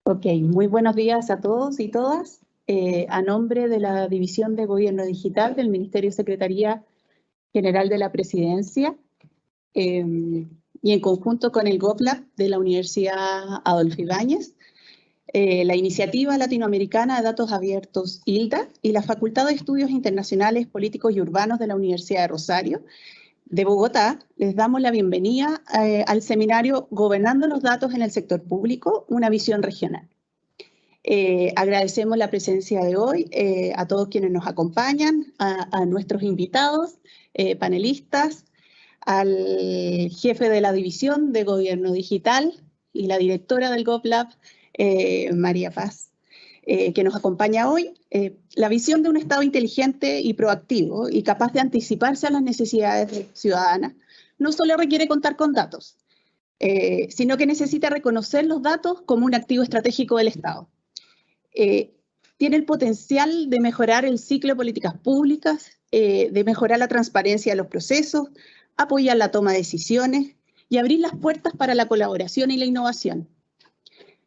Ok, muy buenos días a todos y todas. A nombre de la División de Gobierno Digital del Ministerio y Secretaría General de la Presidencia y en conjunto con el GovLab de la Universidad Adolfo Ibáñez, la Iniciativa Latinoamericana de Datos Abiertos ILDA y la Facultad de Estudios Internacionales Políticos y Urbanos de la Universidad de Rosario de Bogotá, les damos la bienvenida al seminario Gobernando los Datos en el Sector Público, una visión regional. Agradecemos la presencia de hoy a todos quienes nos acompañan, a nuestros invitados, panelistas, al jefe de la División de Gobierno Digital y la directora del GovLab, María Paz, que nos acompaña hoy. La visión de un Estado inteligente y proactivo y capaz de anticiparse a las necesidades ciudadanas no solo requiere contar con datos, sino que necesita reconocer los datos como un activo estratégico del Estado. Tiene el potencial de mejorar el ciclo de políticas públicas, de mejorar la transparencia de los procesos, apoyar la toma de decisiones y abrir las puertas para la colaboración y la innovación.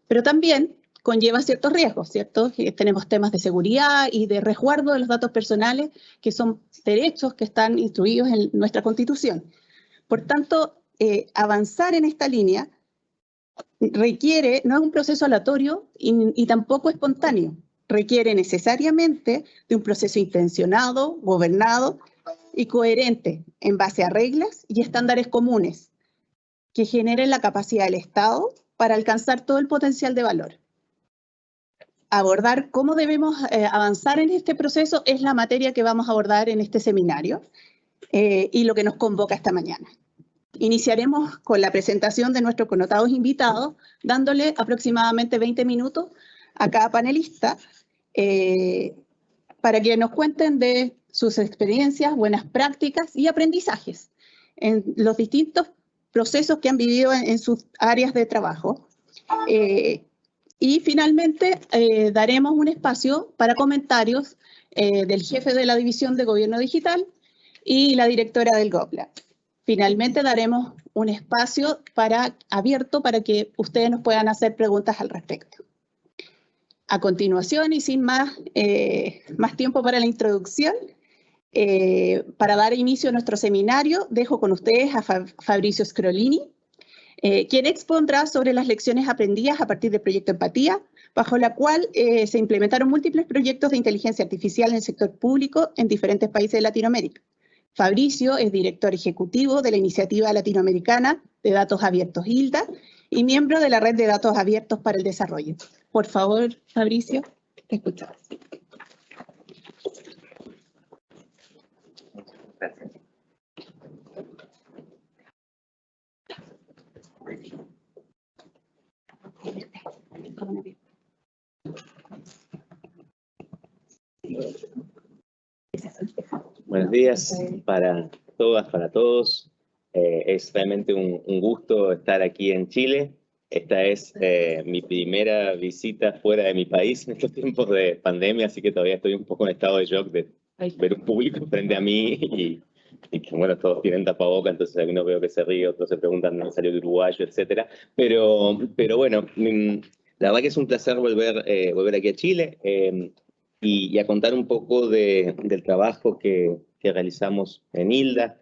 Pero también conlleva ciertos riesgos, ¿cierto? Tenemos temas de seguridad y de resguardo de los datos personales, que son derechos que están instruidos en nuestra Constitución. Por tanto, avanzar en esta línea requiere, no es un proceso aleatorio y tampoco espontáneo, requiere necesariamente de un proceso intencionado, gobernado y coherente en base a reglas y estándares comunes que generen la capacidad del Estado para alcanzar todo el potencial de valor. Abordar cómo debemos avanzar en este proceso es la materia que vamos a abordar en este seminario y lo que nos convoca esta mañana. Iniciaremos con la presentación de nuestros connotados invitados, dándole aproximadamente 20 minutos a cada panelista para que nos cuenten de sus experiencias, buenas prácticas y aprendizajes en los distintos procesos que han vivido en sus áreas de trabajo. Y finalmente daremos un espacio para comentarios del jefe de la División de Gobierno Digital y la directora del GovLab. Finalmente daremos un espacio abierto para que ustedes nos puedan hacer preguntas al respecto. A continuación, y sin más tiempo para la introducción, para dar inicio a nuestro seminario, dejo con ustedes a Fabrizio Scrolini, quien expondrá sobre las lecciones aprendidas a partir del proyecto Empatía, bajo la cual se implementaron múltiples proyectos de inteligencia artificial en el sector público en diferentes países de Latinoamérica. Fabricio es director ejecutivo de la Iniciativa Latinoamericana de Datos Abiertos ILDA y miembro de la Red de Datos Abiertos para el Desarrollo. Por favor, Fabricio, te escuchamos. Gracias. Buenos días para todas, para todos. Es realmente un gusto estar aquí en Chile. Esta es mi primera visita fuera de mi país en estos tiempos de pandemia, así que todavía estoy un poco en estado de shock de ver un público frente a mí y que, bueno, todos tienen tapaboca, entonces algunos veo que se ríe, otros se preguntan dónde salió el uruguayo, etc. Pero bueno, la verdad que es un placer volver aquí a Chile y a contar un poco del trabajo que realizamos en ILDA.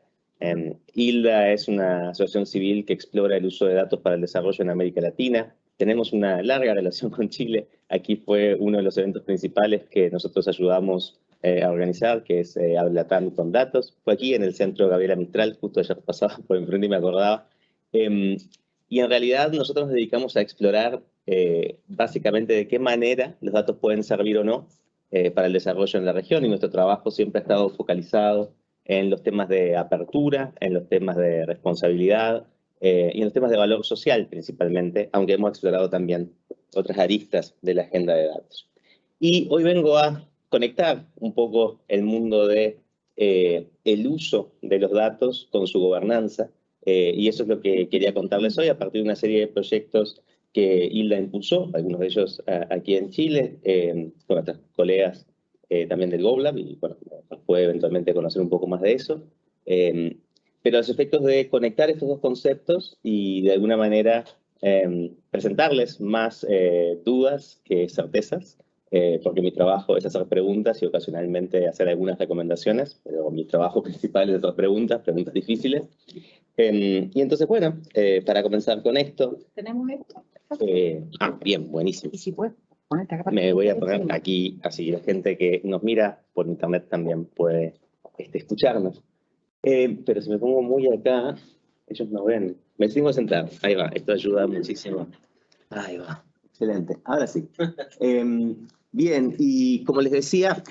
ILDA es una asociación civil que explora el uso de datos para el desarrollo en América Latina. Tenemos una larga relación con Chile. Aquí fue uno de los eventos principales que nosotros ayudamos a organizar, que es Hablatam con Datos. Fue aquí en el Centro Gabriela Mistral, justo ayer pasaba por enfrente y me acordaba. Y en realidad nosotros nos dedicamos a explorar básicamente de qué manera los datos pueden servir o no para el desarrollo en la región, y nuestro trabajo siempre ha estado focalizado en los temas de apertura, en los temas de responsabilidad y en los temas de valor social principalmente, aunque hemos explorado también otras aristas de la agenda de datos. Y hoy vengo a conectar un poco el mundo de el uso de los datos con su gobernanza, y eso es lo que quería contarles hoy a partir de una serie de proyectos que ILDA impulsó, algunos de ellos aquí en Chile, con otras colegas también del GovLab, y bueno, nos puede eventualmente conocer un poco más de eso. Pero los efectos de conectar estos dos conceptos y de alguna manera presentarles más dudas que certezas, porque mi trabajo es hacer preguntas y ocasionalmente hacer algunas recomendaciones, pero mi trabajo principal es hacer preguntas difíciles. Y entonces, bueno, para comenzar con esto... ¿Tenemos esto? Bien, buenísimo. Y si puedes, ponete acá. Me voy a poner aquí, así la gente que nos mira por internet también puede escucharnos. Pero si me pongo muy acá, ellos no ven. Me tengo que sentar. Ahí va, esto ayuda muchísimo. Ahí va, excelente. Ahora sí. Bien, y como les decía,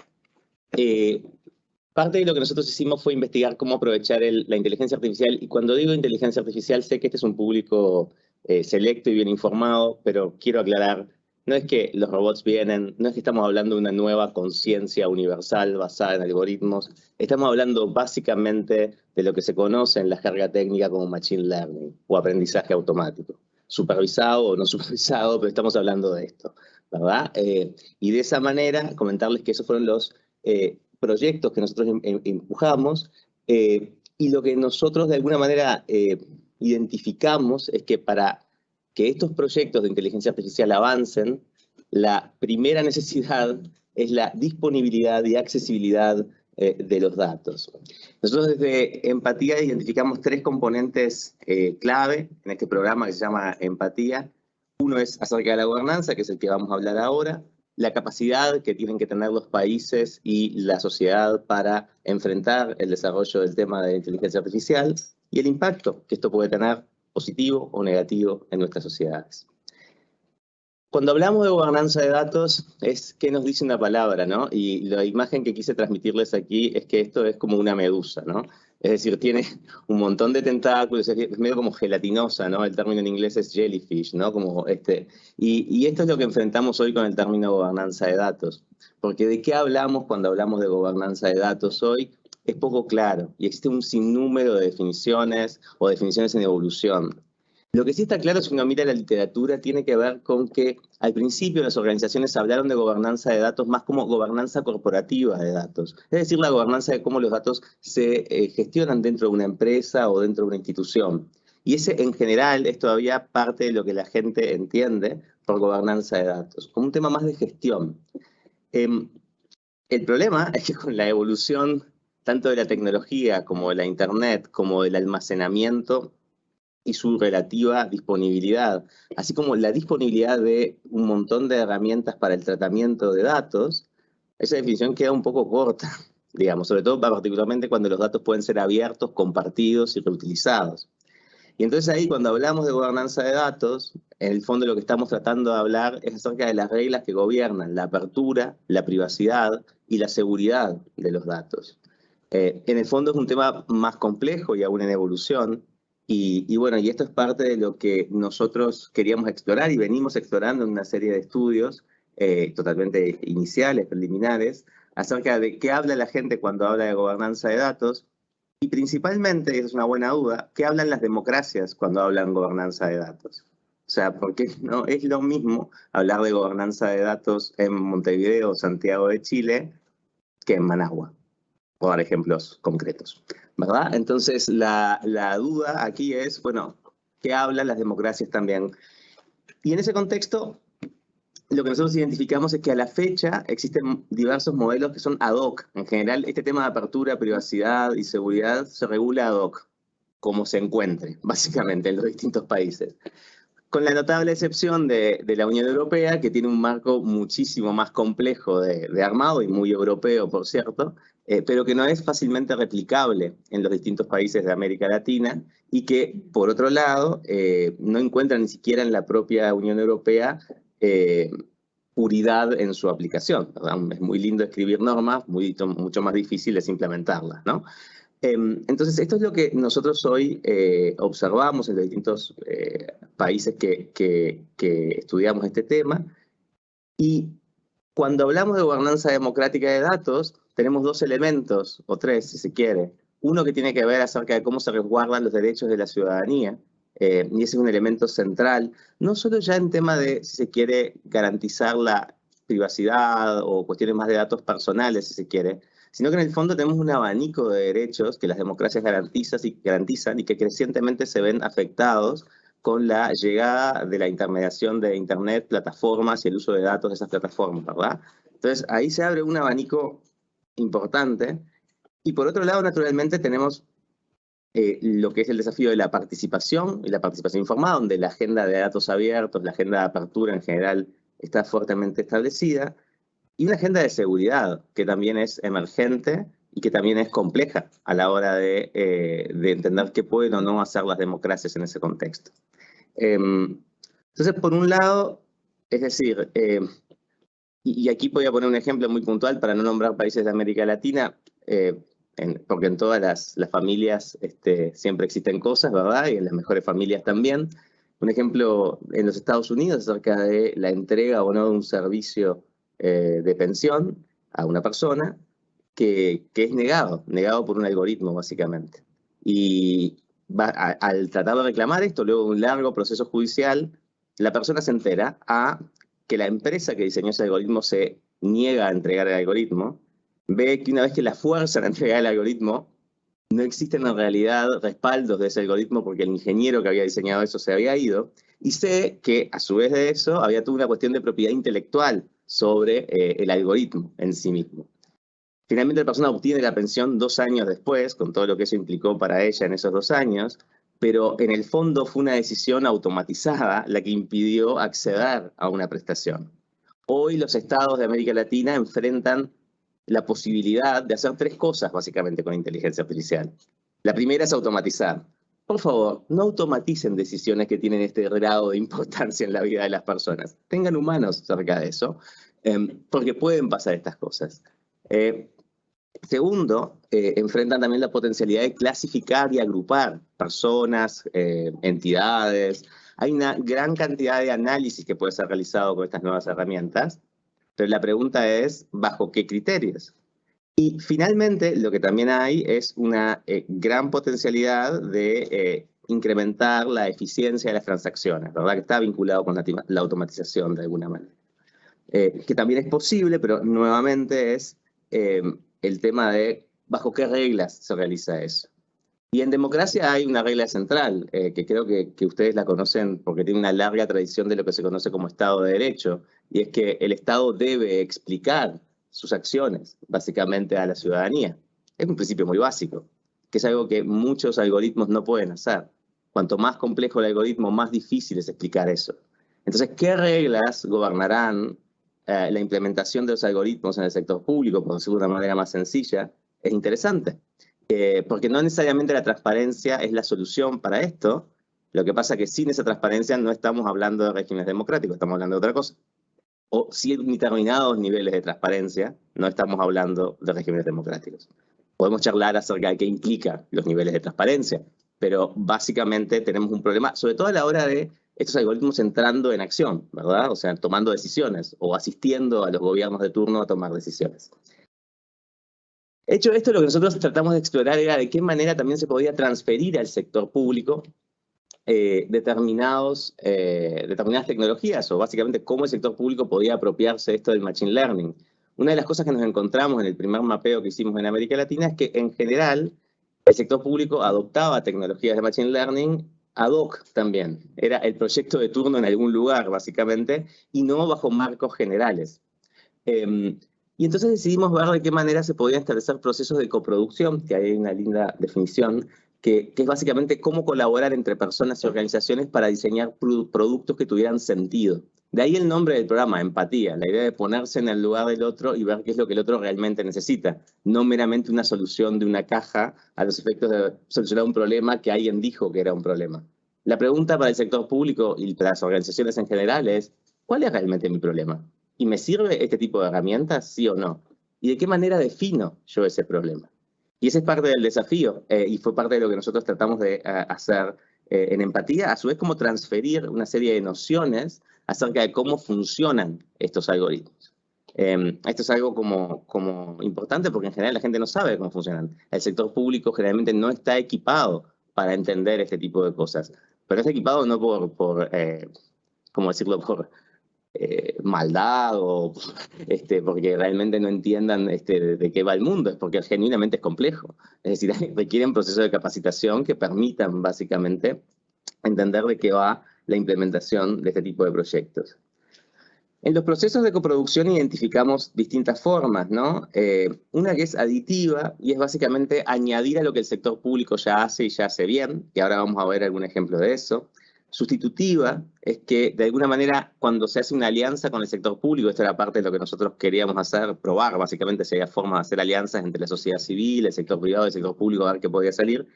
parte de lo que nosotros hicimos fue investigar cómo aprovechar la inteligencia artificial. Y cuando digo inteligencia artificial, sé que este es un público selecto y bien informado, pero quiero aclarar, no es que los robots vienen, no es que estamos hablando de una nueva conciencia universal basada en algoritmos, estamos hablando básicamente de lo que se conoce en la jerga técnica como machine learning o aprendizaje automático, supervisado o no supervisado, pero estamos hablando de esto, ¿verdad? Y de esa manera comentarles que esos fueron los proyectos que nosotros empujamos, y lo que nosotros de alguna manera identificamos es que para que estos proyectos de inteligencia artificial avancen, la primera necesidad es la disponibilidad y accesibilidad de los datos. Nosotros desde Empatía identificamos 3 componentes clave en este programa que se llama Empatía. Uno es acerca de la gobernanza, que es el que vamos a hablar ahora, la capacidad que tienen que tener los países y la sociedad para enfrentar el desarrollo del tema de la inteligencia artificial y el impacto que esto puede tener positivo o negativo en nuestras sociedades. Cuando hablamos de gobernanza de datos, es que nos dice una palabra, ¿no? Y la imagen que quise transmitirles aquí es que esto es como una medusa, ¿no? Es decir, tiene un montón de tentáculos, es medio como gelatinosa, ¿no? El término en inglés es jellyfish, ¿no? Y esto es lo que enfrentamos hoy con el término gobernanza de datos. Porque ¿de qué hablamos cuando hablamos de gobernanza de datos hoy? Es poco claro y existe un sinnúmero de definiciones o definiciones en evolución. Lo que sí está claro, si uno mira la literatura, tiene que ver con que al principio las organizaciones hablaron de gobernanza de datos más como gobernanza corporativa de datos. Es decir, la gobernanza de cómo los datos se gestionan dentro de una empresa o dentro de una institución. Y ese, en general, es todavía parte de lo que la gente entiende por gobernanza de datos, como un tema más de gestión. El problema es que con la evolución tanto de la tecnología como de la Internet, como del almacenamiento, y su relativa disponibilidad, así como la disponibilidad de un montón de herramientas para el tratamiento de datos, esa definición queda un poco corta, digamos, sobre todo particularmente cuando los datos pueden ser abiertos, compartidos y reutilizados. Y entonces ahí cuando hablamos de gobernanza de datos, en el fondo lo que estamos tratando de hablar es acerca de las reglas que gobiernan la apertura, la privacidad y la seguridad de los datos. En el fondo es un tema más complejo y aún en evolución. Y bueno, y esto es parte de lo que nosotros queríamos explorar y venimos explorando en una serie de estudios totalmente iniciales, preliminares, acerca de qué habla la gente cuando habla de gobernanza de datos y principalmente, y esa es una buena duda, qué hablan las democracias cuando hablan gobernanza de datos. O sea, porque no es lo mismo hablar de gobernanza de datos en Montevideo o Santiago de Chile que en Managua, por dar ejemplos concretos, ¿verdad? Entonces, la duda aquí es, bueno, ¿qué hablan las democracias también? Y en ese contexto, lo que nosotros identificamos es que a la fecha existen diversos modelos que son ad hoc. En general, este tema de apertura, privacidad y seguridad se regula ad hoc, como se encuentre, básicamente, en los distintos países. Con la notable excepción de la Unión Europea, que tiene un marco muchísimo más complejo de armado y muy europeo, por cierto, pero que no es fácilmente replicable en los distintos países de América Latina y que, por otro lado, no encuentra ni siquiera en la propia Unión Europea puridad en su aplicación, ¿verdad? Es muy lindo escribir normas, mucho más difícil es implementarlas, ¿no? Entonces, esto es lo que nosotros hoy observamos en los distintos países que estudiamos este tema. Y cuando hablamos de gobernanza democrática de datos, tenemos 2 elementos, o 3 si se quiere. Uno que tiene que ver acerca de cómo se resguardan los derechos de la ciudadanía, y ese es un elemento central, no solo ya en tema de, si se quiere, garantizar la privacidad o cuestiones más de datos personales, si se quiere, sino que en el fondo tenemos un abanico de derechos que las democracias garantizan y que crecientemente se ven afectados con la llegada de la intermediación de Internet, plataformas y el uso de datos de esas plataformas, ¿verdad? Entonces, ahí se abre un abanico importante. Y por otro lado, naturalmente, tenemos lo que es el desafío de la participación y la participación informada, donde la agenda de datos abiertos, la agenda de apertura en general está fuertemente establecida, y una agenda de seguridad que también es emergente y que también es compleja a la hora de entender qué pueden o no hacer las democracias en ese contexto. Entonces, por un lado, es decir, y aquí voy a poner un ejemplo muy puntual para no nombrar países de América Latina, porque en todas las familias siempre existen cosas, ¿verdad? Y en las mejores familias también. Un ejemplo en los Estados Unidos acerca de la entrega o no de un servicio de pensión a una persona que es negado por un algoritmo, básicamente. Y al tratar de reclamar esto, luego de un largo proceso judicial, la persona se entera a que la empresa que diseñó ese algoritmo se niega a entregar el algoritmo, ve que una vez que la fuerzan a entregar el algoritmo, no existen en realidad respaldos de ese algoritmo porque el ingeniero que había diseñado eso se había ido, y sé que a su vez de eso había toda una cuestión de propiedad intelectual sobre el algoritmo en sí mismo. Finalmente la persona obtiene la pensión 2 años después, con todo lo que eso implicó para ella en esos 2 años, pero en el fondo fue una decisión automatizada la que impidió acceder a una prestación. Hoy los estados de América Latina enfrentan la posibilidad de hacer 3 cosas básicamente con inteligencia artificial. La primera es automatizar. Por favor, no automaticen decisiones que tienen este grado de importancia en la vida de las personas. Tengan humanos cerca de eso, porque pueden pasar estas cosas. Segundo, enfrentan también la potencialidad de clasificar y agrupar personas, entidades. Hay una gran cantidad de análisis que puede ser realizado con estas nuevas herramientas, pero la pregunta es, ¿bajo qué criterios? Y finalmente, lo que también hay es una gran potencialidad de incrementar la eficiencia de las transacciones, ¿verdad? Que está vinculado con la automatización de alguna manera. Que también es posible, pero nuevamente es el tema de bajo qué reglas se realiza eso. Y en democracia hay una regla central, que creo que ustedes la conocen porque tiene una larga tradición de lo que se conoce como Estado de Derecho, y es que el Estado debe explicar sus acciones, básicamente, a la ciudadanía. Es un principio muy básico, que es algo que muchos algoritmos no pueden hacer. Cuanto más complejo el algoritmo, más difícil es explicar eso. Entonces, ¿qué reglas gobernarán la implementación de los algoritmos en el sector público, por decirlo de una manera más sencilla? Es interesante. Porque no necesariamente la transparencia es la solución para esto. Lo que pasa es que sin esa transparencia no estamos hablando de regímenes democráticos, estamos hablando de otra cosa. O sin determinados niveles de transparencia, no estamos hablando de regímenes democráticos. Podemos charlar acerca de qué implica los niveles de transparencia, pero básicamente tenemos un problema, sobre todo a la hora de estos algoritmos entrando en acción, ¿verdad? O sea, tomando decisiones o asistiendo a los gobiernos de turno a tomar decisiones. Hecho esto, lo que nosotros tratamos de explorar era de qué manera también se podía transferir al sector público determinadas tecnologías, o básicamente cómo el sector público podía apropiarse de esto del Machine Learning. Una de las cosas que nos encontramos en el primer mapeo que hicimos en América Latina es que en general el sector público adoptaba tecnologías de Machine Learning ad hoc también. Era el proyecto de turno en algún lugar, básicamente, y no bajo marcos generales. Y entonces decidimos ver de qué manera se podían establecer procesos de coproducción, que hay una linda definición, que es básicamente cómo colaborar entre personas y organizaciones para diseñar productos que tuvieran sentido. De ahí el nombre del programa, empatía, la idea de ponerse en el lugar del otro y ver qué es lo que el otro realmente necesita, no meramente una solución de una caja a los efectos de solucionar un problema que alguien dijo que era un problema. La pregunta para el sector público y para las organizaciones en general es, ¿cuál es realmente mi problema? ¿Y me sirve este tipo de herramientas, sí o no? ¿Y de qué manera defino yo ese problema? Y ese es parte del desafío, y fue parte de lo que nosotros tratamos de hacer en empatía, a su vez como transferir una serie de nociones acerca de cómo funcionan estos algoritmos. Esto es algo como importante porque en general la gente no sabe cómo funcionan. El sector público generalmente no está equipado para entender este tipo de cosas, pero está equipado no ¿cómo decirlo?, por maldad o porque realmente no entiendan de qué va el mundo, es porque genuinamente es complejo. Es decir, requieren procesos de capacitación que permitan básicamente entender de qué va la implementación de este tipo de proyectos. En los procesos de coproducción identificamos distintas formas, ¿no? Una que es aditiva y es básicamente añadir a lo que el sector público ya hace y ya hace bien, y ahora vamos a ver algún ejemplo de eso. Sustitutiva es que, de alguna manera, cuando se hace una alianza con el sector público, esta era parte de lo que nosotros queríamos hacer, probar básicamente si había forma de hacer alianzas entre la sociedad civil, el sector privado y el sector público, a ver qué podía salir.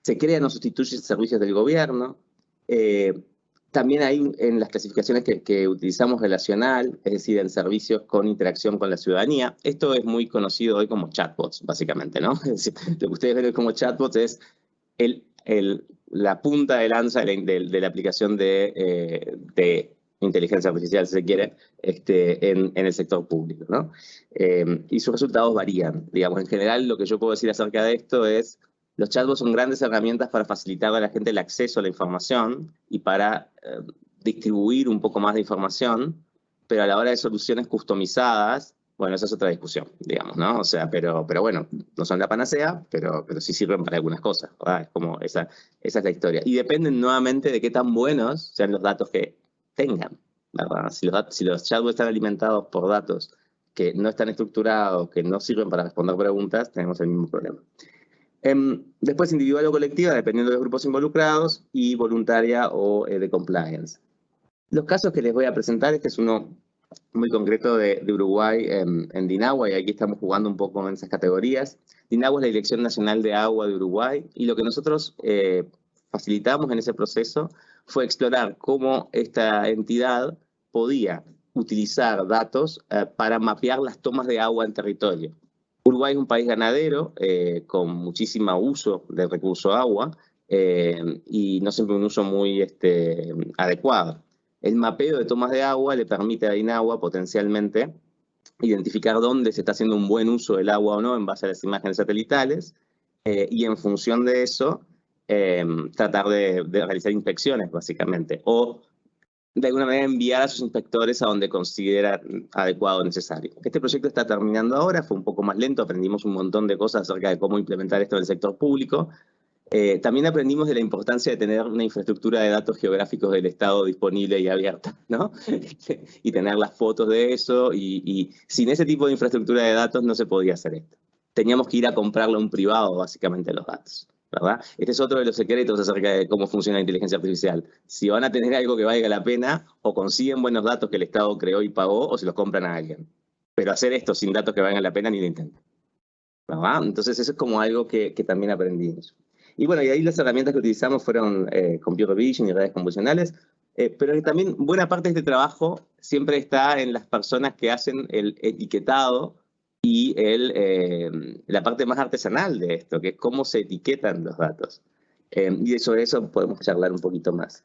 Se crean o sustituyen servicios del gobierno. También hay en las clasificaciones que utilizamos relacional, es decir, en servicios con interacción con la ciudadanía. Esto es muy conocido hoy como chatbots, básicamente, ¿no? Es decir, lo que ustedes ven como chatbots es la punta de lanza de la aplicación de inteligencia artificial, si se quiere, en el sector público, ¿no? Y sus resultados varían. Digamos, en general, lo que yo puedo decir acerca de esto es los chatbots son grandes herramientas para facilitar a la gente el acceso a la información y para distribuir un poco más de información, pero a la hora de soluciones customizadas, bueno, esa es otra discusión, digamos, ¿no? O sea, pero bueno, no son la panacea, pero sí sirven para algunas cosas, ¿verdad? Es como esa es la historia. Y dependen nuevamente de qué tan buenos sean los datos que tengan, ¿verdad? Si los chatbots están alimentados por datos que no están estructurados, que no sirven para responder preguntas, tenemos el mismo problema. Después individual o colectiva, dependiendo de los grupos involucrados, y voluntaria o de compliance. Los casos que les voy a presentar, este es uno muy concreto de Uruguay en DINAGUA, y aquí estamos jugando un poco en esas categorías. DINAGUA es la Dirección Nacional de Agua de Uruguay, y lo que nosotros facilitamos en ese proceso fue explorar cómo esta entidad podía utilizar datos para mapear las tomas de agua en territorio. Uruguay es un país ganadero con muchísimo uso del recurso agua y no siempre un uso muy adecuado. El mapeo de tomas de agua le permite a DINAGUA potencialmente identificar dónde se está haciendo un buen uso del agua o no en base a las imágenes satelitales y en función de eso tratar de realizar inspecciones básicamente o de alguna manera enviar a sus inspectores a donde considera adecuado o necesario. Este proyecto está terminando ahora, fue un poco más lento, aprendimos un montón de cosas acerca de cómo implementar esto en el sector público. También aprendimos de la importancia de tener una infraestructura de datos geográficos del Estado disponible y abierta, ¿no? Y tener las fotos de eso, y sin ese tipo de infraestructura de datos no se podía hacer esto. Teníamos que ir a comprarle a un privado, básicamente, los datos, ¿verdad? Este es otro de los secretos acerca de cómo funciona la inteligencia artificial. Si van a tener algo que valga la pena, o consiguen buenos datos que el Estado creó y pagó, o se los compran a alguien. Pero hacer esto sin datos que valgan la pena ni lo intentan, ¿verdad? Entonces eso es como algo que también aprendimos. Y bueno, y ahí las herramientas que utilizamos fueron Computer Vision y redes convolucionales, pero también buena parte de este trabajo siempre está en las personas que hacen el etiquetado y la parte más artesanal de esto, que es cómo se etiquetan los datos. Y sobre eso podemos charlar un poquito más.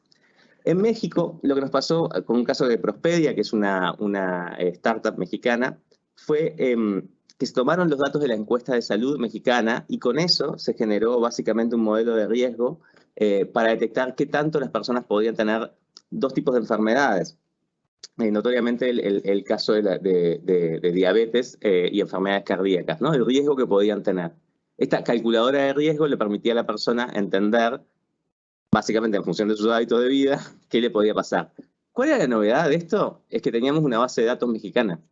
En México, lo que nos pasó con un caso de Prospedia, que es una startup mexicana, fue que se tomaron los datos de la encuesta de salud mexicana y con eso se generó básicamente un modelo de riesgo para detectar qué tanto las personas podían tener dos tipos de enfermedades. Notoriamente el caso de diabetes y enfermedades cardíacas, ¿no? El riesgo que podían tener. Esta calculadora de riesgo le permitía a la persona entender, básicamente en función de sus hábitos de vida, qué le podía pasar. ¿Cuál era la novedad de esto? Es que teníamos una base de datos mexicana.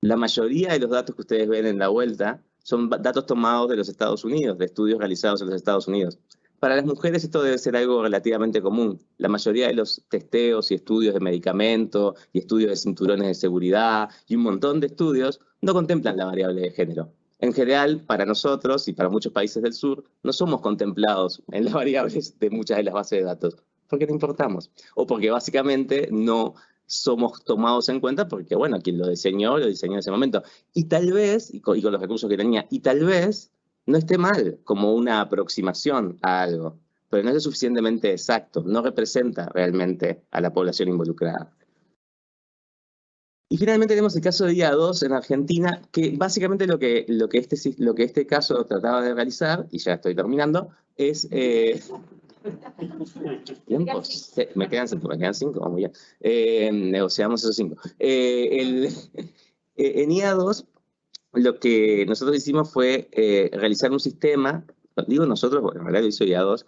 La mayoría de los datos que ustedes ven en la vuelta son datos tomados de los Estados Unidos, de estudios realizados en los Estados Unidos. Para las mujeres esto debe ser algo relativamente común. La mayoría de los testeos y estudios de medicamentos y estudios de cinturones de seguridad y un montón de estudios no contemplan la variable de género. En general, para nosotros y para muchos países del sur, no somos contemplados en las variables de muchas de las bases de datos, porque no importamos, o porque básicamente no somos tomados en cuenta porque, bueno, quien lo diseñó en ese momento. Y tal vez, y con los recursos que tenía, y tal vez no esté mal como una aproximación a algo, pero no es lo suficientemente exacto, no representa realmente a la población involucrada. Y finalmente tenemos el caso de IA2 en Argentina, que básicamente lo que este caso trataba de realizar, y ya estoy terminando, es... ¿Tiempos? Me quedan 5, muy bien. Negociamos esos 5. En IA2, lo que nosotros hicimos fue realizar un sistema, digo nosotros, porque en realidad lo hizo IA2,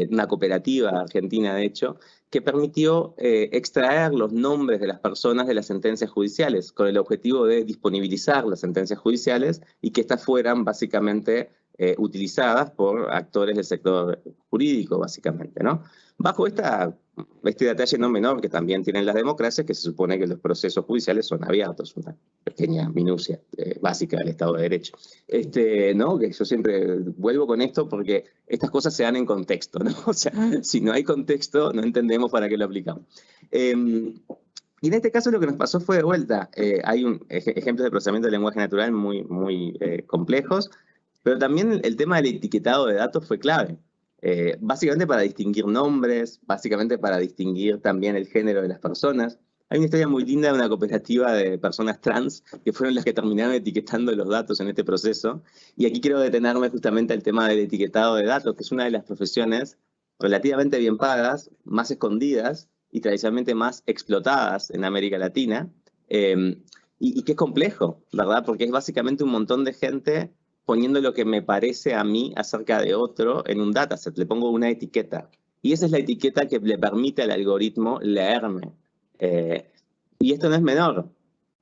una cooperativa argentina, de hecho, que permitió extraer los nombres de las personas de las sentencias judiciales, con el objetivo de disponibilizar las sentencias judiciales y que éstas fueran básicamente utilizadas por actores del sector jurídico, básicamente, ¿no? Bajo este detalle no menor que también tienen las democracias, que se supone que los procesos judiciales son abiertos, una pequeña minucia básica del Estado de Derecho. ¿No? Que yo siempre vuelvo con esto porque estas cosas se dan en contexto, ¿no? O sea, si no hay contexto, no entendemos para qué lo aplicamos. Y en este caso lo que nos pasó fue de vuelta. Hay ejemplos de procesamiento de lenguaje natural muy complejos, pero también el tema del etiquetado de datos fue clave. Básicamente para distinguir nombres, básicamente para distinguir también el género de las personas. Hay una historia muy linda de una cooperativa de personas trans que fueron las que terminaron etiquetando los datos en este proceso. Y aquí quiero detenerme justamente al tema del etiquetado de datos, que es una de las profesiones relativamente bien pagas, más escondidas y tradicionalmente más explotadas en América Latina. Y que es complejo, ¿verdad? Porque es básicamente un montón de gente poniendo lo que me parece a mí acerca de otro en un dataset. Le pongo una etiqueta. Y esa es la etiqueta que le permite al algoritmo leerme. Y esto no es menor.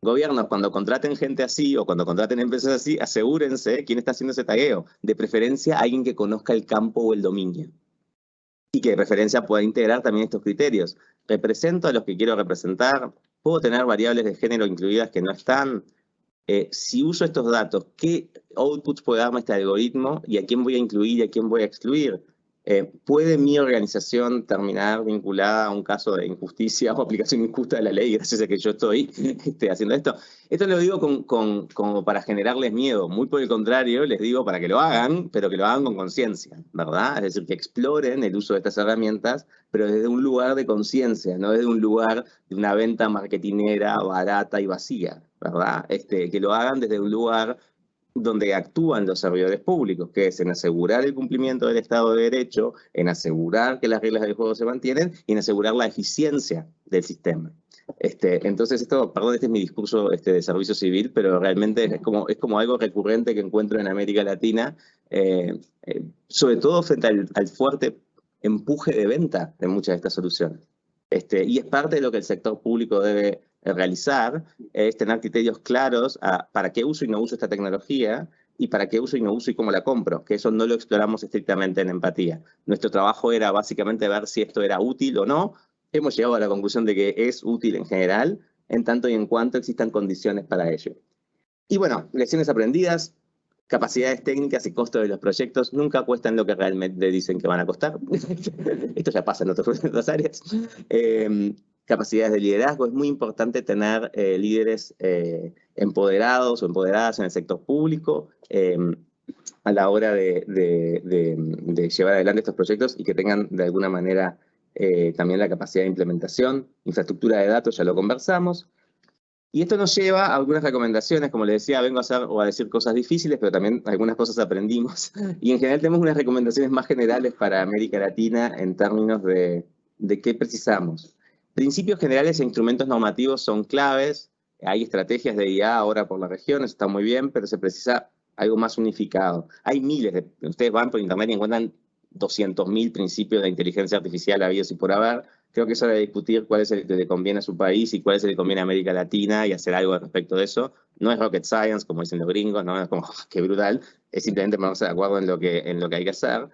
Gobiernos, cuando contraten gente así o cuando contraten empresas así, asegúrense quién está haciendo ese tagueo. De preferencia, alguien que conozca el campo o el dominio. Y que de preferencia pueda integrar también estos criterios. Represento a los que quiero representar. Puedo tener variables de género incluidas que no están. Si uso estos datos, ¿qué outputs puede darme este algoritmo y a quién voy a incluir y a quién voy a excluir? ¿Puede mi organización terminar vinculada a un caso de injusticia o aplicación injusta de la ley gracias a que yo estoy haciendo esto? Esto lo digo como para generarles miedo. Muy por el contrario, les digo para que lo hagan, pero que lo hagan con conciencia, ¿verdad? Es decir, que exploren el uso de estas herramientas, pero desde un lugar de conciencia, no desde un lugar de una venta marketinera, barata y vacía, ¿verdad? Que lo hagan desde un lugar donde actúan los servidores públicos, que es en asegurar el cumplimiento del Estado de Derecho, en asegurar que las reglas del juego se mantienen y en asegurar la eficiencia del sistema. Entonces, perdón, este es mi discurso de servicio civil, pero realmente es como algo recurrente que encuentro en América Latina, sobre todo frente al fuerte empuje de venta de muchas de estas soluciones. Y es parte de lo que el sector público debe realizar, es tener criterios claros para qué uso y no uso esta tecnología y para qué uso y no uso y cómo la compro, que eso no lo exploramos estrictamente en empatía. Nuestro trabajo era básicamente ver si esto era útil o no. Hemos llegado a la conclusión de que es útil en general, en tanto y en cuanto existan condiciones para ello. Y bueno, lecciones aprendidas, capacidades técnicas y costos de los proyectos nunca cuestan lo que realmente dicen que van a costar. Esto ya pasa en otras áreas. Capacidades de liderazgo. Es muy importante tener líderes empoderados o empoderadas en el sector público a la hora de llevar adelante estos proyectos y que tengan de alguna manera también la capacidad de implementación. Infraestructura de datos, ya lo conversamos. Y esto nos lleva a algunas recomendaciones, como les decía, vengo a hacer o a decir cosas difíciles, pero también algunas cosas aprendimos. Y en general tenemos unas recomendaciones más generales para América Latina en términos de qué precisamos. Principios generales e instrumentos normativos son claves. Hay estrategias de IA ahora por la región, eso está muy bien, pero se precisa algo más unificado. Hay miles ustedes van por internet y encuentran 200.000 principios de inteligencia artificial habidos y por haber. Creo que es hora de discutir cuál es el que le conviene a su país y cuál es el que conviene a América Latina y hacer algo al respecto de eso. No es rocket science, como dicen los gringos, no es como, qué brutal, es simplemente ponerse de acuerdo en lo que hay que hacer.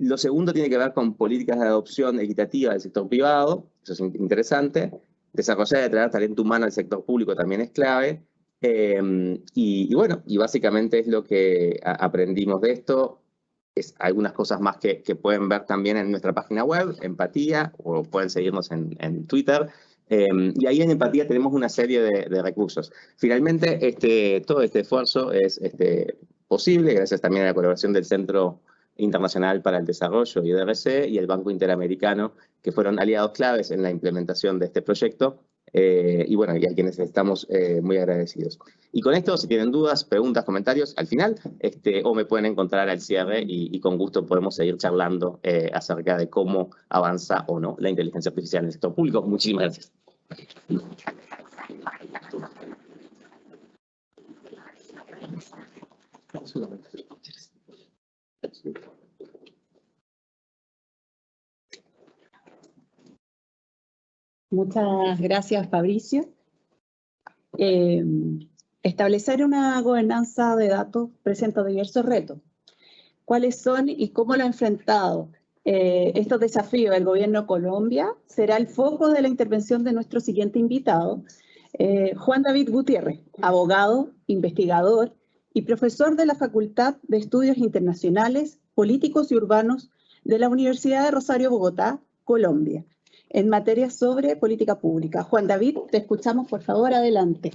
Lo segundo tiene que ver con políticas de adopción equitativa del sector privado, eso es interesante. Desarrollar y atraer talento humano al sector público también es clave. Y bueno, y básicamente es lo que aprendimos de esto. Algunas cosas más que pueden ver también en nuestra página web, Empatía, o pueden seguirnos en Twitter. Y ahí en Empatía tenemos una serie de recursos. Finalmente, todo este esfuerzo es posible gracias también a la colaboración del Centro Internacional para el Desarrollo, IDRC, y el Banco Interamericano, que fueron aliados claves en la implementación de este proyecto. Y bueno, y a quienes estamos muy agradecidos. Y con esto, si tienen dudas, preguntas, comentarios, al final, o me pueden encontrar al cierre y con gusto podemos seguir charlando acerca de cómo avanza o no la inteligencia artificial en el sector público. Muchísimas gracias. Muchas gracias, Fabricio. Establecer una gobernanza de datos presenta diversos retos. ¿Cuáles son y cómo lo ha enfrentado estos desafíos el gobierno de Colombia? Será el foco de la intervención de nuestro siguiente invitado, Juan David Gutiérrez, abogado, investigador y profesor de la Facultad de Estudios Internacionales, Políticos y Urbanos de la Universidad de Rosario, Bogotá, Colombia, en materia sobre política pública. Juan David, te escuchamos, por favor, adelante.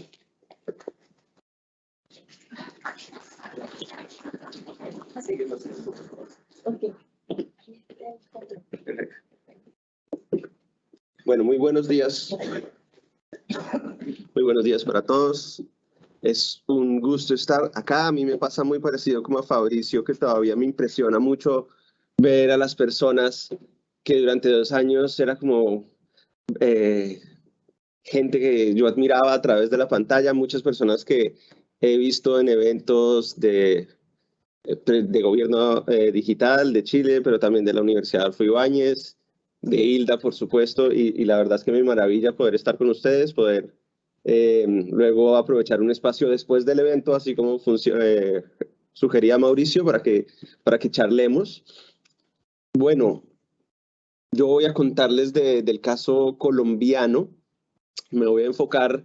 Okay. Bueno, muy buenos días. Muy buenos días para todos. Es un gusto estar acá. A mí me pasa muy parecido como a Fabricio, que todavía me impresiona mucho ver a las personas que durante 2 años era como gente que yo admiraba a través de la pantalla, muchas personas que he visto en eventos de gobierno digital de Chile, pero también de la Universidad Adolfo Ibáñez, de ILDA, por supuesto, y la verdad es que me maravilla poder estar con ustedes, poder luego aprovechar un espacio después del evento, así como sugería Mauricio, para que charlemos. Bueno, yo voy a contarles del caso colombiano. Me voy a enfocar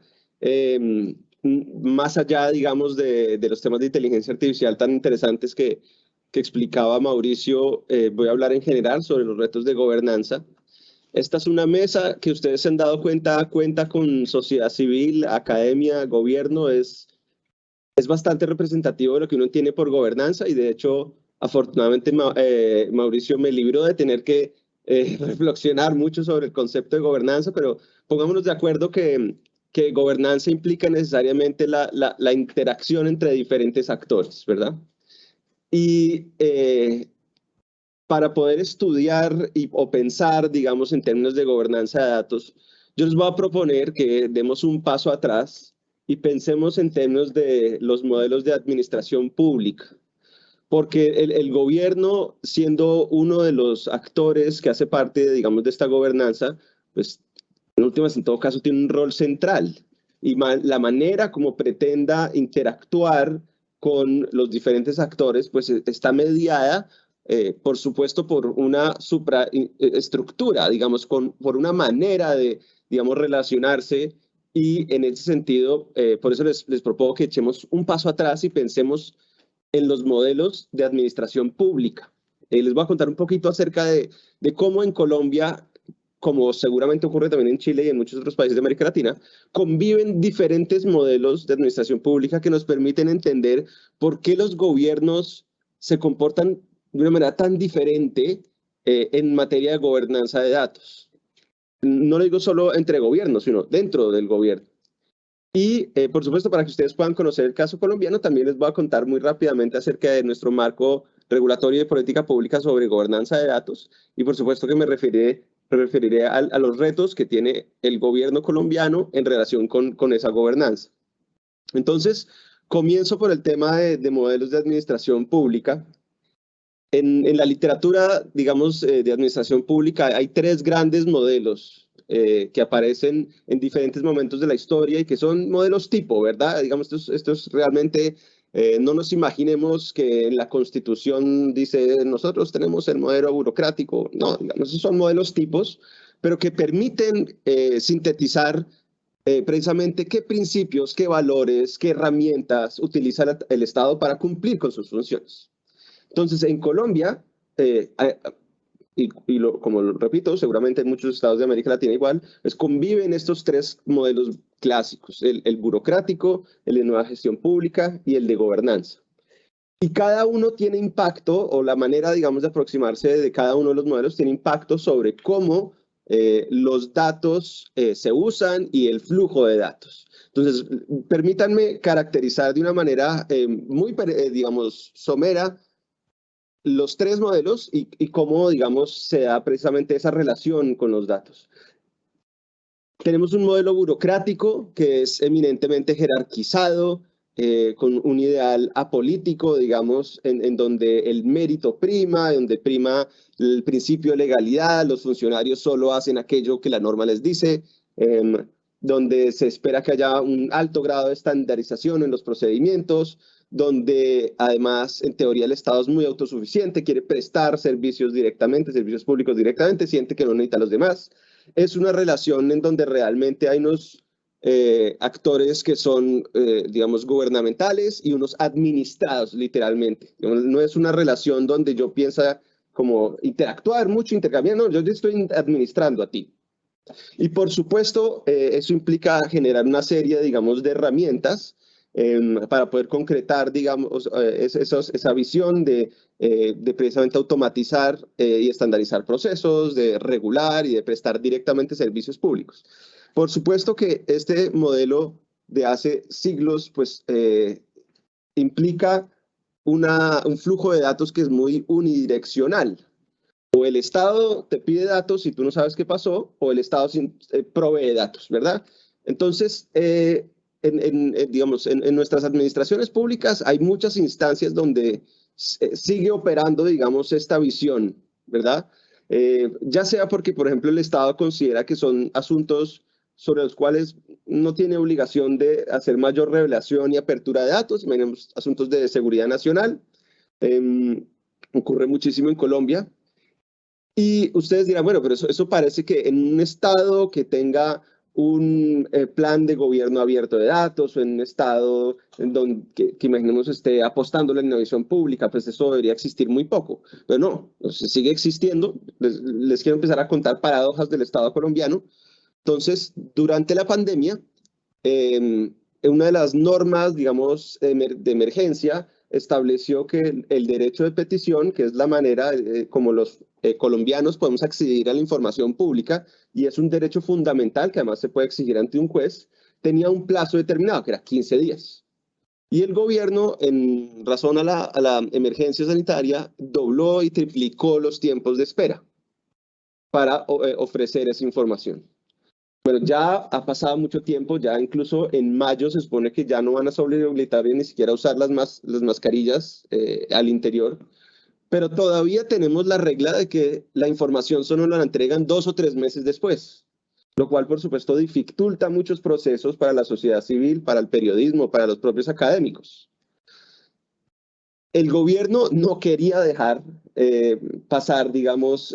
más allá, digamos, de los temas de inteligencia artificial tan interesantes que explicaba Mauricio. Voy a hablar en general sobre los retos de gobernanza. Esta es una mesa que ustedes se han dado cuenta con sociedad civil, academia, gobierno. Es bastante representativo de lo que uno entiende por gobernanza, y de hecho, afortunadamente, Mauricio me libró de tener que reflexionar mucho sobre el concepto de gobernanza, pero pongámonos de acuerdo que gobernanza implica necesariamente la interacción entre diferentes actores, ¿verdad? Y para poder estudiar o pensar, digamos, en términos de gobernanza de datos, yo les voy a proponer que demos un paso atrás y pensemos en términos de los modelos de administración pública. Porque el gobierno, siendo uno de los actores que hace parte, digamos, de esta gobernanza, pues en últimas, en todo caso, tiene un rol central. Y la manera como pretenda interactuar con los diferentes actores, pues está mediada, por supuesto, por una supraestructura, digamos, por una manera de, digamos, relacionarse. Y en ese sentido, por eso les propongo que echemos un paso atrás y pensemos en los modelos de administración pública. Les voy a contar un poquito acerca de cómo en Colombia, como seguramente ocurre también en Chile y en muchos otros países de América Latina, conviven diferentes modelos de administración pública que nos permiten entender por qué los gobiernos se comportan de una manera tan diferente en materia de gobernanza de datos. No lo digo solo entre gobiernos, sino dentro del gobierno. Y, por supuesto, para que ustedes puedan conocer el caso colombiano, también les voy a contar muy rápidamente acerca de nuestro marco regulatorio de política pública sobre gobernanza de datos. Y, por supuesto, que me referiré a los retos que tiene el gobierno colombiano en relación con esa gobernanza. Entonces, comienzo por el tema de modelos de administración pública. En la literatura, digamos, de administración pública, hay 3 grandes modelos que aparecen en diferentes momentos de la historia y que son modelos tipo, ¿verdad? Digamos, estos realmente no nos imaginemos que en la Constitución dice nosotros tenemos el modelo burocrático. No, digamos, esos son modelos tipos, pero que permiten sintetizar precisamente qué principios, qué valores, qué herramientas utiliza el Estado para cumplir con sus funciones. Entonces, en Colombia, como lo repito, seguramente en muchos estados de América Latina igual, pues conviven estos 3 modelos clásicos, el burocrático, el de nueva gestión pública y el de gobernanza. Y cada uno tiene impacto, o la manera, digamos, de aproximarse de cada uno de los modelos tiene impacto sobre cómo los datos se usan y el flujo de datos. Entonces, permítanme caracterizar de una manera muy, digamos, somera los 3 modelos y cómo, digamos, se da precisamente esa relación con los datos. Tenemos un modelo burocrático que es eminentemente jerarquizado, con un ideal apolítico, digamos, en donde el mérito prima, donde prima el principio de legalidad, los funcionarios solo hacen aquello que la norma les dice, donde se espera que haya un alto grado de estandarización en los procedimientos, donde además en teoría el Estado es muy autosuficiente, quiere prestar servicios directamente, servicios públicos directamente, siente que no necesita a los demás. Es una relación en donde realmente hay unos actores que son, digamos, gubernamentales y unos administrados, literalmente. No es una relación donde yo piensa como interactuar mucho, intercambiar, no, yo te estoy administrando a ti. Y por supuesto, eso implica generar una serie, digamos, de herramientas para poder concretar, digamos, esa visión de precisamente automatizar y estandarizar procesos, de regular y de prestar directamente servicios públicos. Por supuesto que este modelo de hace siglos, pues, implica un flujo de datos que es muy unidireccional. O el Estado te pide datos y tú no sabes qué pasó, o el Estado provee datos, ¿verdad? Entonces, digamos, en nuestras administraciones públicas hay muchas instancias donde sigue operando, digamos, esta visión, ¿verdad? Ya sea porque, por ejemplo, el Estado considera que son asuntos sobre los cuales no tiene obligación de hacer mayor revelación y apertura de datos, imaginemos asuntos de seguridad nacional, ocurre muchísimo en Colombia. Y ustedes dirán, bueno, pero eso parece que en un estado que tenga un plan de gobierno abierto de datos o en un estado en donde, que imaginemos esté apostando a la innovación pública, pues eso debería existir muy poco. Pero no, sigue existiendo. Les quiero empezar a contar paradojas del estado colombiano. Entonces, durante la pandemia, una de las normas, digamos, de emergencia estableció que el derecho de petición, que es la manera como los colombianos podemos acceder a la información pública, y es un derecho fundamental que además se puede exigir ante un juez, tenía un plazo determinado, que era 15 días. Y el gobierno, en razón a la emergencia sanitaria, dobló y triplicó los tiempos de espera para ofrecer esa información. Bueno, ya ha pasado mucho tiempo, ya incluso en mayo se supone que ya no van a ser obligatorias ni siquiera usar las mascarillas al interior, pero todavía tenemos la regla de que la información solo la entregan 2 o 3 meses después, lo cual por supuesto dificulta muchos procesos para la sociedad civil, para el periodismo, para los propios académicos. El gobierno no quería dejar pasar, digamos,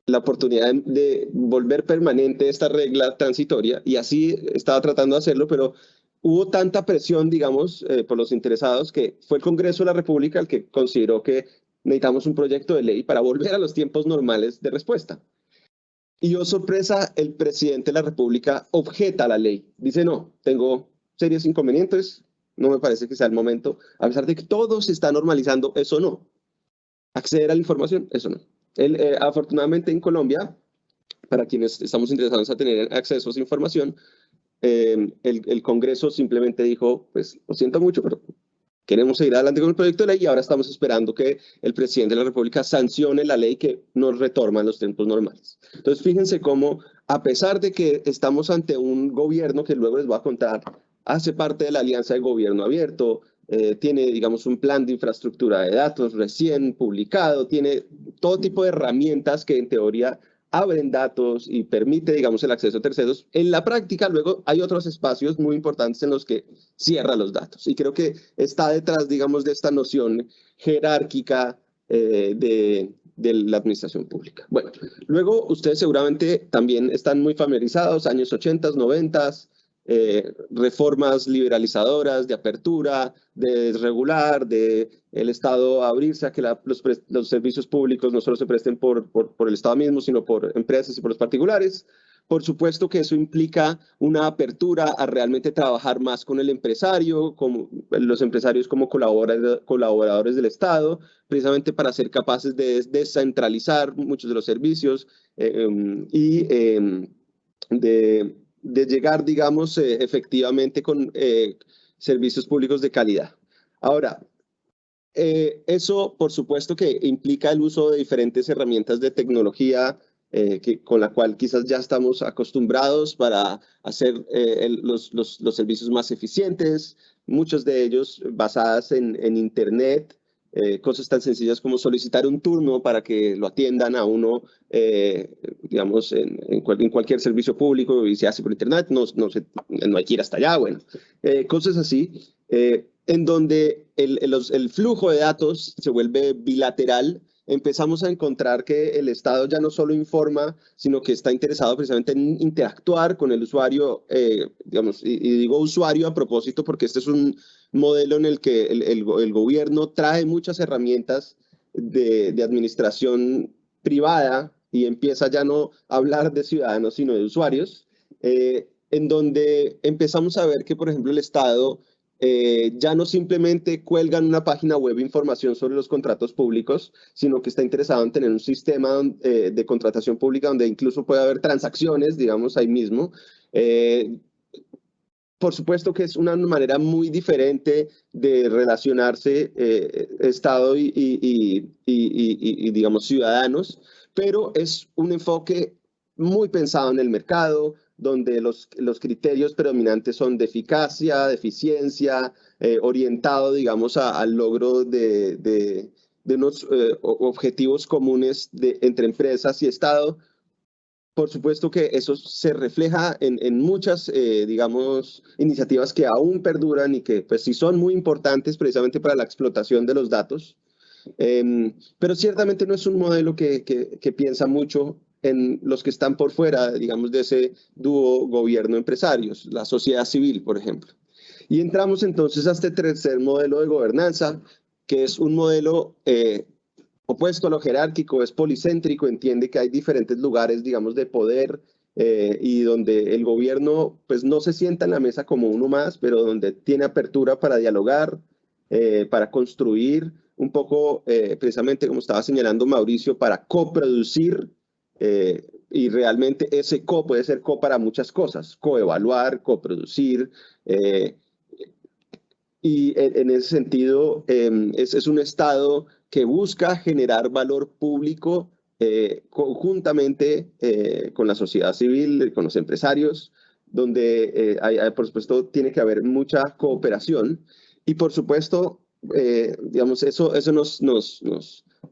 la oportunidad de volver permanente esta regla transitoria, y así estaba tratando de hacerlo, pero hubo tanta presión, digamos, por los interesados, que fue el Congreso de la República el que consideró que necesitamos un proyecto de ley para volver a los tiempos normales de respuesta. Y oh sorpresa, el presidente de la República objeta la ley. Dice, no, tengo serios inconvenientes, no me parece que sea el momento, a pesar de que todo se está normalizando, eso no. Acceder a la información, eso no. Afortunadamente en Colombia, para quienes estamos interesados en tener acceso a esa información, el Congreso simplemente dijo, pues lo siento mucho, pero queremos seguir adelante con el proyecto de ley y ahora estamos esperando que el presidente de la República sancione la ley que nos retorna a los tiempos normales. Entonces fíjense cómo, a pesar de que estamos ante un gobierno que luego les voy a contar, hace parte de la Alianza de Gobierno Abierto, tiene, digamos, un plan de infraestructura de datos recién publicado, tiene todo tipo de herramientas que en teoría abren datos y permite, digamos, el acceso a terceros. En la práctica, luego, hay otros espacios muy importantes en los que cierra los datos. Y creo que está detrás, digamos, de esta noción jerárquica de la administración pública. Bueno, luego ustedes seguramente también están muy familiarizados, años 80, 90, reformas liberalizadoras, de apertura, de desregular, de el Estado abrirse a que los servicios públicos no solo se presten por el Estado mismo, sino por empresas y por los particulares. Por supuesto que eso implica una apertura a realmente trabajar más con el empresario, como los empresarios como colaboradores del Estado, precisamente para ser capaces de descentralizar muchos de los servicios y de llegar, digamos, efectivamente con servicios públicos de calidad. Ahora, eso, por supuesto, que implica el uso de diferentes herramientas de tecnología con la cual quizás ya estamos acostumbrados para hacer los servicios más eficientes, muchos de ellos basadas en Internet, cosas tan sencillas como solicitar un turno para que lo atiendan a uno, digamos, en cualquier servicio público y se hace por internet, no hay que ir hasta allá, bueno, cosas así, en donde el flujo de datos se vuelve bilateral. Empezamos a encontrar que el Estado ya no solo informa, sino que está interesado precisamente en interactuar con el usuario, digamos, y digo usuario a propósito porque este es un modelo en el que el gobierno trae muchas herramientas de administración privada y empieza ya no a hablar de ciudadanos, sino de usuarios, en donde empezamos a ver que, por ejemplo, el Estado ya no simplemente cuelga en una página web información sobre los contratos públicos, sino que está interesado en tener un sistema de contratación pública donde incluso puede haber transacciones, digamos, ahí mismo. Por supuesto que es una manera muy diferente de relacionarse Estado y, digamos, ciudadanos, pero es un enfoque muy pensado en el mercado, donde los criterios predominantes son de eficacia, de eficiencia, orientado, digamos, al logro de unos objetivos comunes entre empresas y Estado. Por supuesto que eso se refleja en muchas, digamos, iniciativas que aún perduran y que pues sí son muy importantes precisamente para la explotación de los datos, pero ciertamente no es un modelo que piensa mucho en los que están por fuera, digamos, de ese dúo gobierno-empresarios, la sociedad civil, por ejemplo. Y entramos entonces a este tercer modelo de gobernanza, que es un modelo opuesto a lo jerárquico, es policéntrico, entiende que hay diferentes lugares, digamos, de poder y donde el gobierno pues no se sienta en la mesa como uno más, pero donde tiene apertura para dialogar, para construir un poco, precisamente como estaba señalando Mauricio, para coproducir y realmente ese puede ser para muchas cosas, coevaluar, coproducir, y en ese sentido es un Estado que busca generar valor público conjuntamente con la sociedad civil, con los empresarios, donde por supuesto tiene que haber mucha cooperación y por supuesto, digamos, eso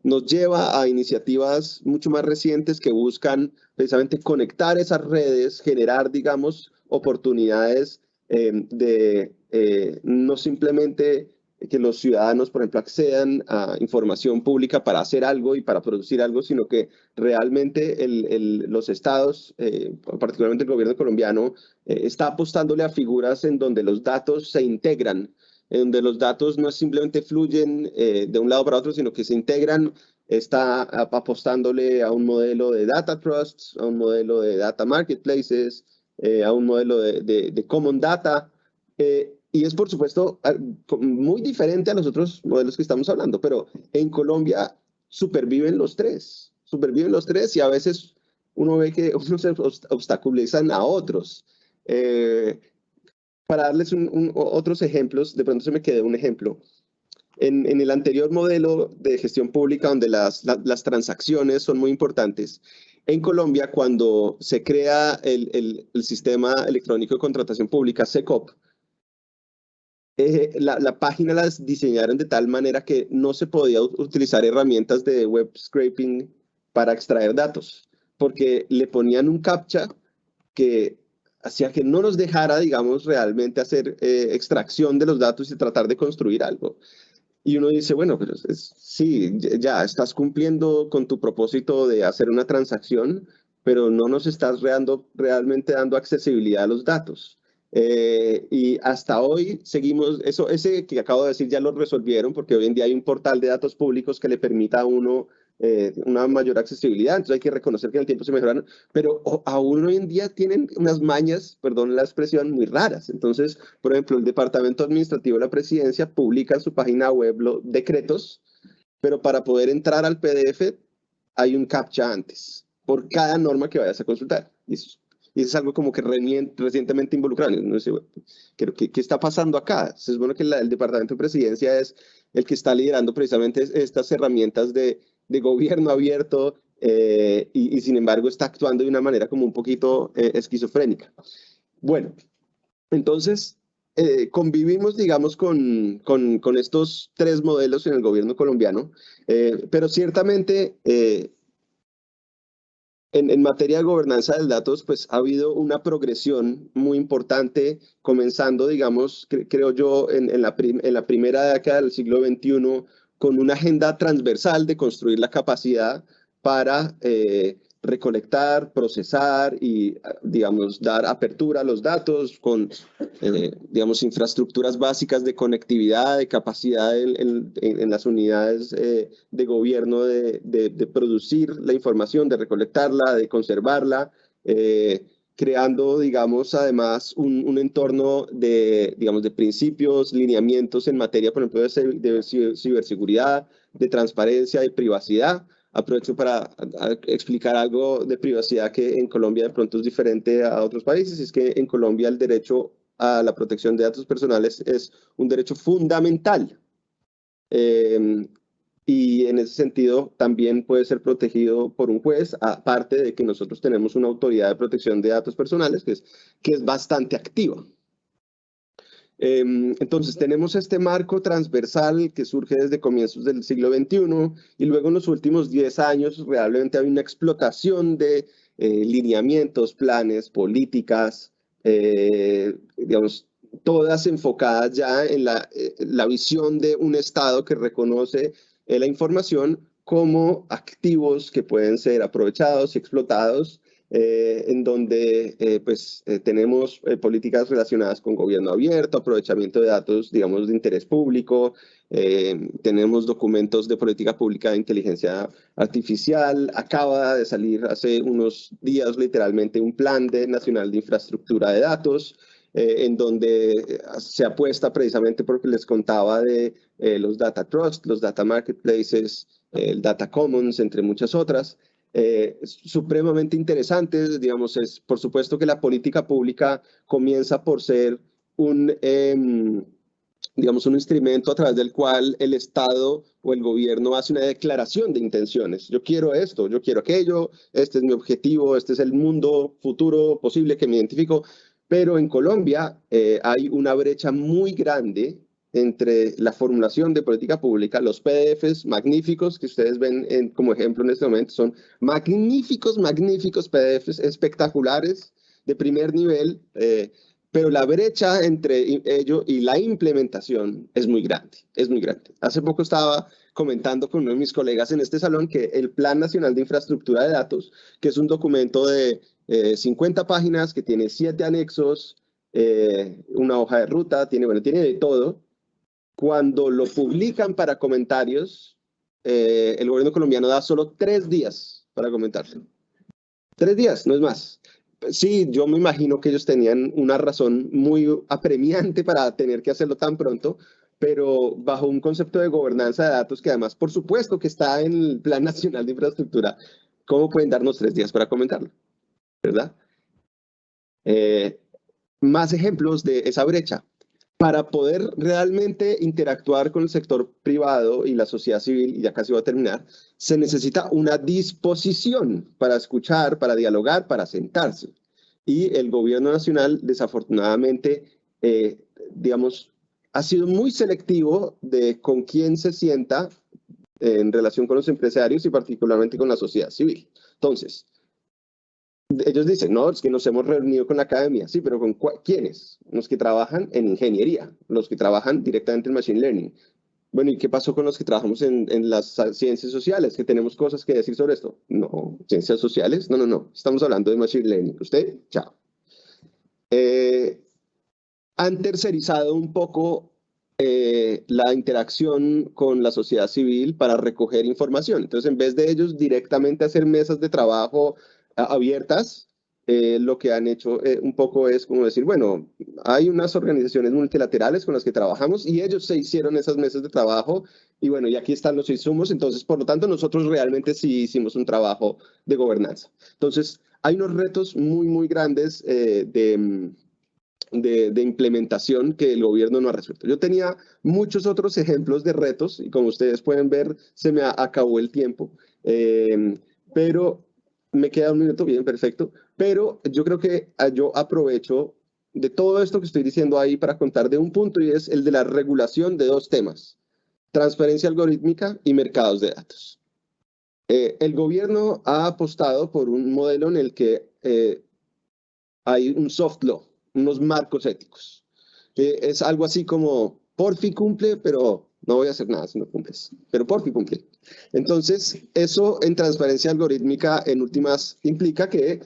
nos lleva a iniciativas mucho más recientes que buscan precisamente conectar esas redes, generar, digamos, oportunidades no simplemente que los ciudadanos, por ejemplo, accedan a información pública para hacer algo y para producir algo, sino que realmente los estados, particularmente el gobierno colombiano, está apostándole a figuras en donde los datos se integran, en donde los datos no simplemente fluyen de un lado para otro, sino que se integran. Está apostándole a un modelo de data trusts, a un modelo de data marketplaces, a un modelo de common data, y es por supuesto muy diferente a los otros modelos que estamos hablando, pero en Colombia superviven los tres y a veces uno ve que unos obstaculizan a otros. Para darles otros ejemplos, de pronto se me quedó un ejemplo. En el anterior modelo de gestión pública, donde las transacciones son muy importantes, en Colombia, cuando se crea el Sistema Electrónico de Contratación Pública, SECOP, la página las diseñaron de tal manera que no se podía utilizar herramientas de web scraping para extraer datos, porque le ponían un captcha que hacía que no nos dejara, digamos, realmente hacer extracción de los datos y tratar de construir algo. Y uno dice, bueno, pero sí, ya estás cumpliendo con tu propósito de hacer una transacción, pero no nos estás realmente dando accesibilidad a los datos. Y hasta hoy seguimos, ese que acabo de decir ya lo resolvieron, porque hoy en día hay un portal de datos públicos que le permita a uno una mayor accesibilidad, entonces hay que reconocer que en el tiempo se mejoraron, pero aún hoy en día tienen unas mañas, perdón la expresión, muy raras. Entonces, por ejemplo, el Departamento Administrativo de la Presidencia publica en su página web los decretos, pero para poder entrar al PDF hay un captcha antes, por cada norma que vayas a consultar. Y eso es algo como que recientemente involucrado. No sé, ¿qué está pasando acá? Se supone que el Departamento de Presidencia es el que está liderando precisamente estas herramientas de gobierno abierto y sin embargo está actuando de una manera como un poquito esquizofrénica. Bueno, entonces convivimos, digamos, con estos tres modelos en el gobierno colombiano, pero ciertamente en materia de gobernanza de datos, pues ha habido una progresión muy importante, comenzando, digamos, creo yo, en la primera década del siglo XXI, con una agenda transversal de construir la capacidad para recolectar, procesar y, digamos, dar apertura a los datos con, digamos, infraestructuras básicas de conectividad, de capacidad en las unidades de gobierno de producir la información, de recolectarla, de conservarla, creando, digamos, además un entorno de, digamos, de principios, lineamientos en materia, por ejemplo, de ciberseguridad, de transparencia, de privacidad. Aprovecho para explicar algo de privacidad que en Colombia de pronto es diferente a otros países, y es que en Colombia el derecho a la protección de datos personales es un derecho fundamental. Y en ese sentido también puede ser protegido por un juez, aparte de que nosotros tenemos una autoridad de protección de datos personales que es bastante activa. Entonces tenemos este marco transversal que surge desde comienzos del siglo XXI, y luego en los últimos 10 años realmente hay una explotación de lineamientos, planes, políticas, digamos, todas enfocadas ya en la visión de un Estado que reconoce la información como activos que pueden ser aprovechados y explotados, en donde tenemos políticas relacionadas con gobierno abierto, aprovechamiento de datos, digamos, de interés público, tenemos documentos de política pública de inteligencia artificial, acaba de salir hace unos días literalmente un plan nacional de infraestructura de datos, en donde se apuesta precisamente porque les contaba de los data trust, los data marketplaces, el data commons, entre muchas otras. Supremamente interesantes, digamos, es por supuesto que la política pública comienza por ser digamos, un instrumento a través del cual el Estado o el gobierno hace una declaración de intenciones. Yo quiero esto, yo quiero aquello, este es mi objetivo, este es el mundo futuro posible que me identifico. Pero en Colombia hay una brecha muy grande entre la formulación de política pública. Los PDFs magníficos que ustedes ven como ejemplo en este momento son magníficos PDFs espectaculares de primer nivel, pero la brecha entre ello y la implementación es muy grande, es muy grande. Hace poco estaba comentando con uno de mis colegas en este salón que el Plan Nacional de Infraestructura de Datos, que es un documento de 50 páginas, que tiene 7 anexos, una hoja de ruta, tiene de todo. Cuando lo publican para comentarios, el gobierno colombiano da solo 3 días para comentarlo. 3 días, no es más. Sí, yo me imagino que ellos tenían una razón muy apremiante para tener que hacerlo tan pronto, pero bajo un concepto de gobernanza de datos que además, por supuesto, que está en el Plan Nacional de Infraestructura, ¿cómo pueden darnos 3 días para comentarlo? ¿Verdad? Más ejemplos de esa brecha. Para poder realmente interactuar con el sector privado y la sociedad civil, y ya casi voy a terminar, se necesita una disposición para escuchar, para dialogar, para sentarse. Y el gobierno nacional, desafortunadamente, digamos, ha sido muy selectivo de con quién se sienta en relación con los empresarios y particularmente con la sociedad civil. Entonces, ellos dicen, no, es que nos hemos reunido con la academia. Sí, pero ¿con quiénes? Los que trabajan en ingeniería, los que trabajan directamente en Machine Learning. Bueno, ¿y qué pasó con los que trabajamos en las ciencias sociales? ¿Que tenemos cosas que decir sobre esto? No, ¿ciencias sociales? No, no, no. Estamos hablando de Machine Learning. ¿Usted? Chao. Han tercerizado un poco la interacción con la sociedad civil para recoger información. Entonces, en vez de ellos directamente hacer mesas de trabajo abiertas, lo que han hecho un poco es como decir, bueno, hay unas organizaciones multilaterales con las que trabajamos y ellos se hicieron esas mesas de trabajo y bueno, y aquí están los insumos, entonces por lo tanto nosotros realmente sí hicimos un trabajo de gobernanza. Entonces, hay unos retos muy, muy grandes de implementación que el gobierno no ha resuelto. Yo tenía muchos otros ejemplos de retos y como ustedes pueden ver, se me acabó el tiempo, pero me queda un minuto, bien, perfecto, pero yo creo que yo aprovecho de todo esto que estoy diciendo ahí para contar de un punto, y es el de la regulación de dos temas: transparencia algorítmica y mercados de datos. El gobierno ha apostado por un modelo en el que hay un soft law, unos marcos éticos. Es algo así como, por fin cumple, pero no voy a hacer nada si no cumples, pero por fin cumple. Entonces, eso en transparencia algorítmica en últimas implica que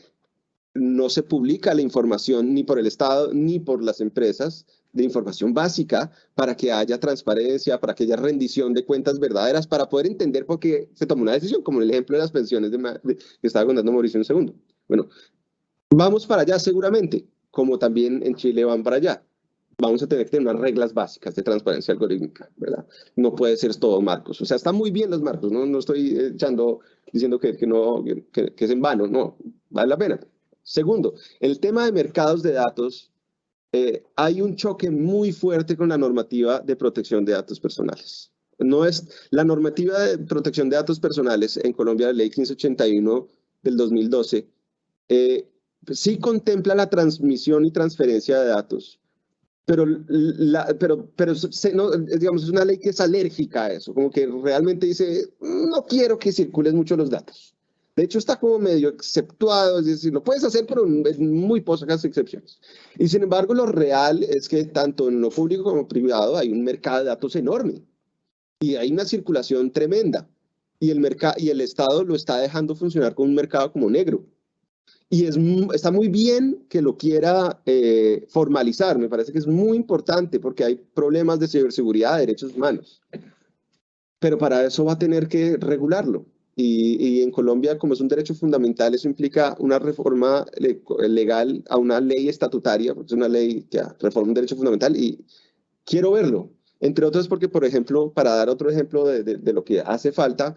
no se publica la información ni por el Estado ni por las empresas de información básica para que haya transparencia, para que haya rendición de cuentas verdaderas, para poder entender por qué se tomó una decisión, como el ejemplo de las pensiones que estaba contando Mauricio un segundo. Bueno, vamos para allá seguramente, como también en Chile van para allá. Vamos a tener que tener unas reglas básicas de transparencia algorítmica, ¿verdad? No puede ser todo marcos. O sea, están muy bien los marcos, no estoy diciendo que es en vano, no, vale la pena. Segundo, el tema de mercados de datos, hay un choque muy fuerte con la normativa de protección de datos personales. La normativa de protección de datos personales en Colombia, la ley 1581 del 2012, sí contempla la transmisión y transferencia de datos, pero digamos, es una ley que es alérgica a eso, como que realmente dice, no quiero que circulen mucho los datos. De hecho, está como medio exceptuado, es decir, lo puedes hacer, pero en muy pocas excepciones. Y sin embargo, lo real es que tanto en lo público como privado hay un mercado de datos enorme y hay una circulación tremenda. Y el Estado lo está dejando funcionar con un mercado como negro. Y está muy bien que lo quiera formalizar, me parece que es muy importante porque hay problemas de ciberseguridad, de derechos humanos. Pero para eso va a tener que regularlo. Y en Colombia, como es un derecho fundamental, eso implica una reforma legal a una ley estatutaria, porque es una ley que reforma un derecho fundamental y quiero verlo. Entre otras porque, por ejemplo, para dar otro ejemplo de lo que hace falta,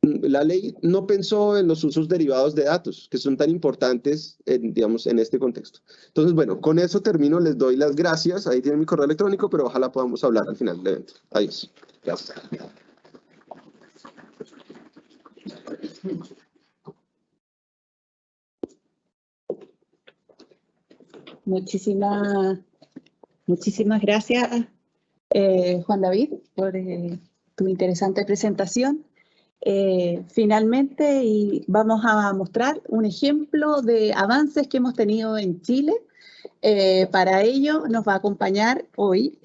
la ley no pensó en los usos derivados de datos, que son tan importantes, digamos, en este contexto. Entonces, bueno, con eso termino. Les doy las gracias. Ahí tienen mi correo electrónico, pero ojalá podamos hablar al final del evento. Adiós. Gracias. Muchísimas gracias, Juan David, por tu interesante presentación. Finalmente, y vamos a mostrar un ejemplo de avances que hemos tenido en Chile. Para ello nos va a acompañar hoy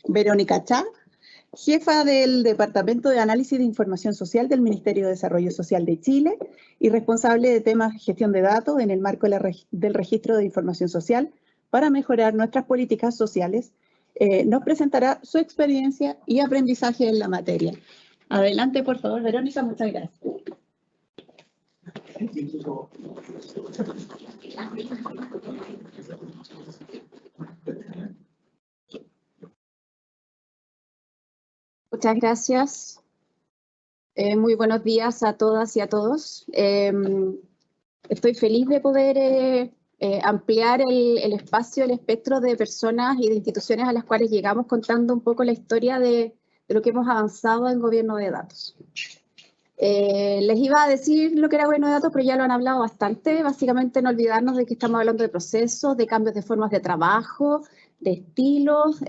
Verónica Chá, jefa del Departamento de Análisis de Información Social del Ministerio de Desarrollo Social de Chile y responsable de temas de gestión de datos en el marco del Registro de Información Social para mejorar nuestras políticas sociales. Nos presentará su experiencia y aprendizaje en la materia. Adelante, por favor, Verónica, muchas gracias. Muchas gracias. Muy buenos días a todas y a todos. Estoy feliz de poder ampliar el espacio, el espectro de personas y de instituciones a las cuales llegamos contando un poco la historia de lo que hemos avanzado en gobierno de datos. Les iba a decir lo que era gobierno de datos, pero ya lo han hablado bastante. Básicamente no olvidarnos de que estamos hablando de procesos, de cambios de formas de trabajo, de estilos,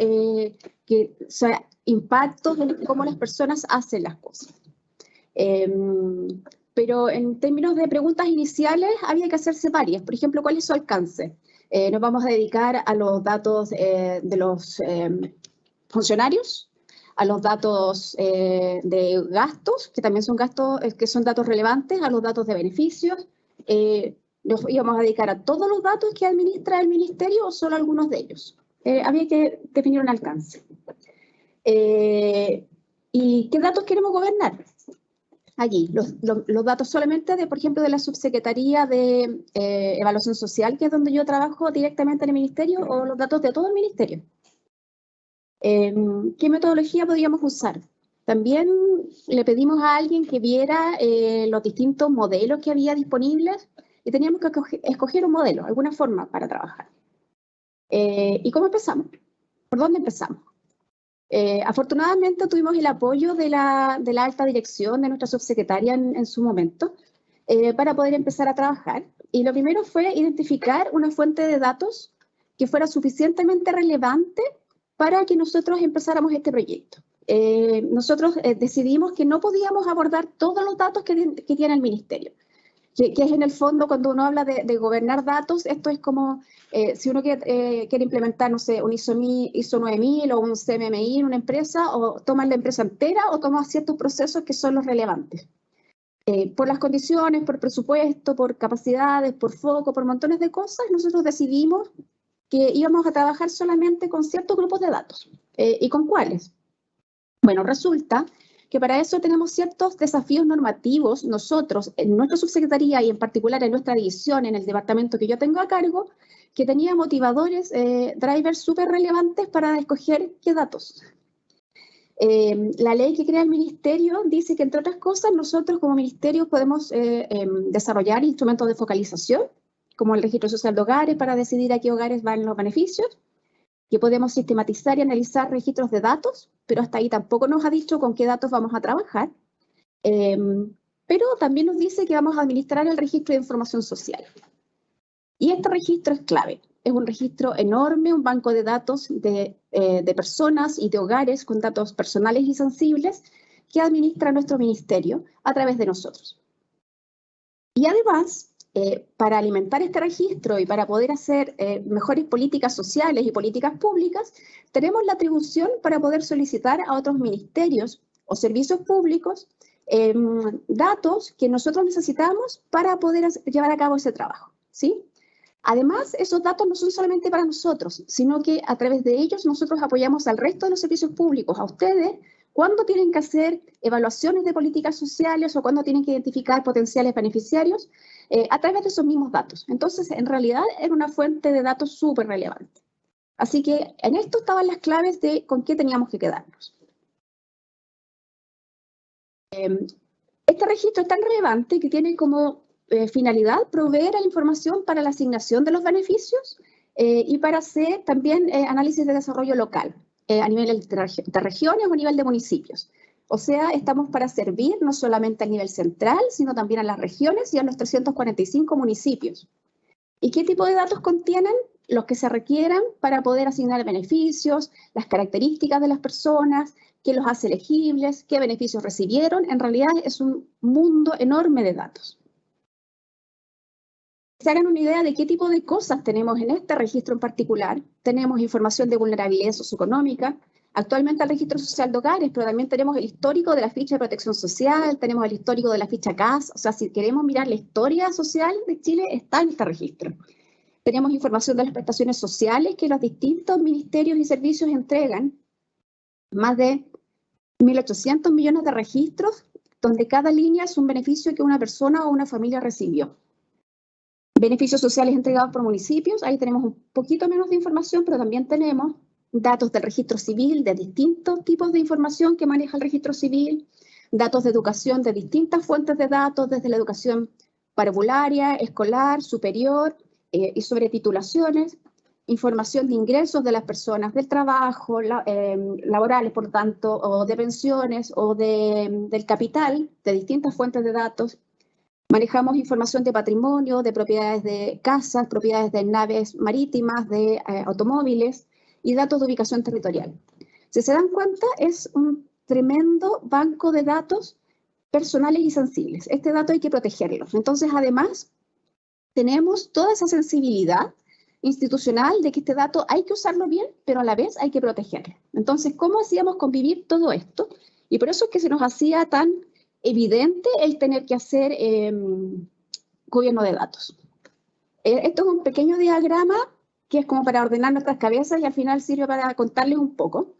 impactos en cómo las personas hacen las cosas. Pero en términos de preguntas iniciales había que hacerse varias. Por ejemplo, ¿cuál es su alcance? Nos vamos a dedicar a los datos de los funcionarios, a los datos de gastos, que también son gastos, que son datos relevantes, a los datos de beneficios. Nos íbamos a dedicar a todos los datos que administra el ministerio o solo algunos de ellos. Había que definir un alcance. ¿Y qué datos queremos gobernar? Allí, los datos solamente de, por ejemplo, de la Subsecretaría de Evaluación Social, que es donde yo trabajo directamente en el ministerio, o los datos de todo el ministerio. ¿Qué metodología podríamos usar? También le pedimos a alguien que viera los distintos modelos que había disponibles y teníamos que escoger un modelo, alguna forma para trabajar. ¿Y cómo empezamos? ¿Por dónde empezamos? Afortunadamente tuvimos el apoyo de la alta dirección de nuestra subsecretaria en su momento para poder empezar a trabajar. Y lo primero fue identificar una fuente de datos que fuera suficientemente relevante para que nosotros empezáramos este proyecto. Nosotros decidimos que no podíamos abordar todos los datos que tiene el Ministerio, que es en el fondo cuando uno habla de gobernar datos, esto es como si uno quiere implementar, no sé, un ISO 9000 o un CMMI en una empresa, o tomas la empresa entera o tomas ciertos procesos que son los relevantes. Por las condiciones, por presupuesto, por capacidades, por foco, por montones de cosas, nosotros decidimos que íbamos a trabajar solamente con ciertos grupos de datos. ¿Y con cuáles? Bueno, resulta que para eso tenemos ciertos desafíos normativos nosotros, en nuestra subsecretaría y en particular en nuestra división, en el departamento que yo tengo a cargo, que tenía motivadores, drivers súper relevantes para escoger qué datos. La ley que crea el Ministerio dice que, entre otras cosas, nosotros como Ministerio podemos desarrollar instrumentos de focalización, como el registro social de hogares para decidir a qué hogares van los beneficios, que podemos sistematizar y analizar registros de datos, pero hasta ahí tampoco nos ha dicho con qué datos vamos a trabajar. Pero también nos dice que vamos a administrar el registro de información social. Y este registro es clave. Es un registro enorme, un banco de datos de personas y de hogares con datos personales y sensibles que administra nuestro ministerio a través de nosotros. Y además, para alimentar este registro y para poder hacer mejores políticas sociales y políticas públicas, tenemos la atribución para poder solicitar a otros ministerios o servicios públicos datos que nosotros necesitamos para poder llevar a cabo ese trabajo, ¿sí? Además, esos datos no son solamente para nosotros, sino que a través de ellos nosotros apoyamos al resto de los servicios públicos, a ustedes, cuando tienen que hacer evaluaciones de políticas sociales o cuando tienen que identificar potenciales beneficiarios a través de esos mismos datos. Entonces, en realidad, era una fuente de datos súper relevante. Así que en esto estaban las claves de con qué teníamos que quedarnos. Este registro es tan relevante que tiene como finalidad proveer a la información para la asignación de los beneficios y para hacer también análisis de desarrollo local a nivel de regiones o a nivel de municipios. O sea, estamos para servir no solamente a nivel central, sino también a las regiones y a los 345 municipios. ¿Y qué tipo de datos contienen? Los que se requieran para poder asignar beneficios, las características de las personas, qué los hace elegibles, qué beneficios recibieron. En realidad es un mundo enorme de datos. Se hagan una idea de qué tipo de cosas tenemos en este registro en particular. Tenemos información de vulnerabilidad socioeconómica, actualmente el registro social de hogares, pero también tenemos el histórico de la ficha de protección social, tenemos el histórico de la ficha CAS, o sea, si queremos mirar la historia social de Chile, está en este registro. Tenemos información de las prestaciones sociales que los distintos ministerios y servicios entregan, más de 1.800 millones de registros, donde cada línea es un beneficio que una persona o una familia recibió. Beneficios sociales entregados por municipios, ahí tenemos un poquito menos de información, pero también tenemos datos del registro civil, de distintos tipos de información que maneja el registro civil, datos de educación de distintas fuentes de datos, desde la educación parvularia, escolar, superior y sobre titulaciones, información de ingresos de las personas, del trabajo, laborales, por tanto, o de pensiones o del capital, de distintas fuentes de datos. Manejamos información de patrimonio, de propiedades de casas, propiedades de naves marítimas, de automóviles y datos de ubicación territorial. Si se dan cuenta, es un tremendo banco de datos personales y sensibles. Este dato hay que protegerlo. Entonces, además, tenemos toda esa sensibilidad institucional de que este dato hay que usarlo bien, pero a la vez hay que protegerlo. Entonces, ¿cómo hacíamos convivir todo esto? Y por eso es que se nos hacía tan evidente el tener que hacer gobierno de datos. Esto es un pequeño diagrama que es como para ordenar nuestras cabezas y al final sirve para contarles un poco.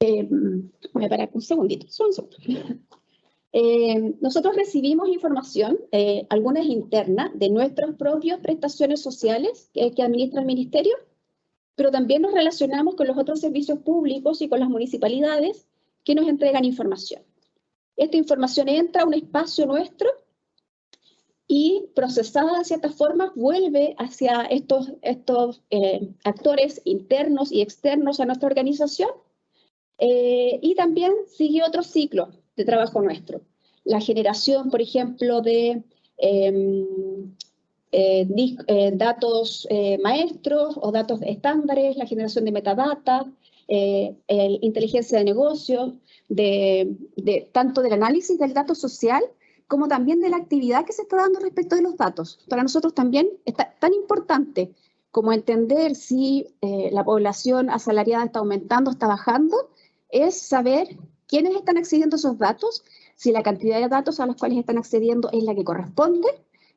Voy a parar un segundito, solo un segundo. Nosotros recibimos información, algunas internas, de nuestras propias prestaciones sociales que administra el Ministerio, pero también nos relacionamos con los otros servicios públicos y con las municipalidades que nos entregan información. Esta información entra a un espacio nuestro y procesada de cierta forma vuelve hacia estos actores internos y externos a nuestra organización y también sigue otro ciclo de trabajo nuestro. La generación, por ejemplo, de datos maestros o datos estándares, la generación de metadata, inteligencia de negocio, tanto del análisis del dato social como también de la actividad que se está dando respecto de los datos. Para nosotros también es tan importante como entender si la población asalariada está aumentando o está bajando, es saber quiénes están accediendo a esos datos, si la cantidad de datos a los cuales están accediendo es la que corresponde,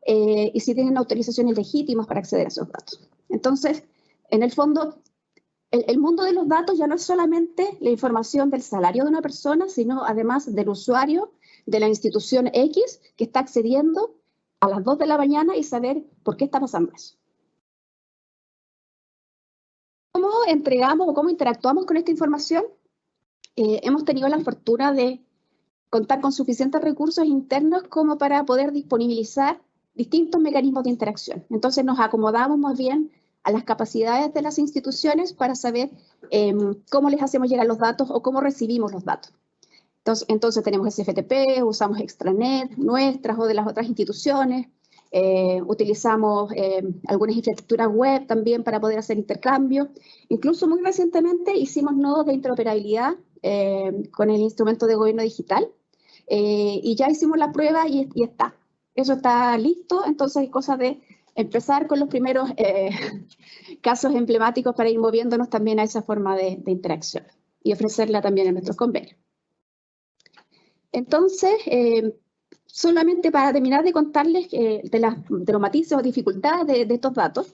y si tienen autorizaciones legítimas para acceder a esos datos. Entonces, en el fondo, el mundo de los datos ya no es solamente la información del salario de una persona, sino además del usuario de la institución X que está accediendo a las 2 de la mañana y saber por qué está pasando eso. ¿Cómo entregamos o cómo interactuamos con esta información? Hemos tenido la fortuna de contar con suficientes recursos internos como para poder disponibilizar distintos mecanismos de interacción. Entonces nos acomodamos más bien a las capacidades de las instituciones para saber cómo les hacemos llegar los datos o cómo recibimos los datos. Entonces tenemos SFTP, usamos extranet nuestras o de las otras instituciones, utilizamos algunas infraestructuras web también para poder hacer intercambio. Incluso muy recientemente hicimos nodos de interoperabilidad con el instrumento de gobierno digital y ya hicimos la prueba y está. Eso está listo, entonces hay cosas de empezar con los primeros casos emblemáticos para ir moviéndonos también a esa forma de interacción y ofrecerla también en nuestros convenios. Entonces, solamente para terminar de contarles de los matices o dificultades de estos datos,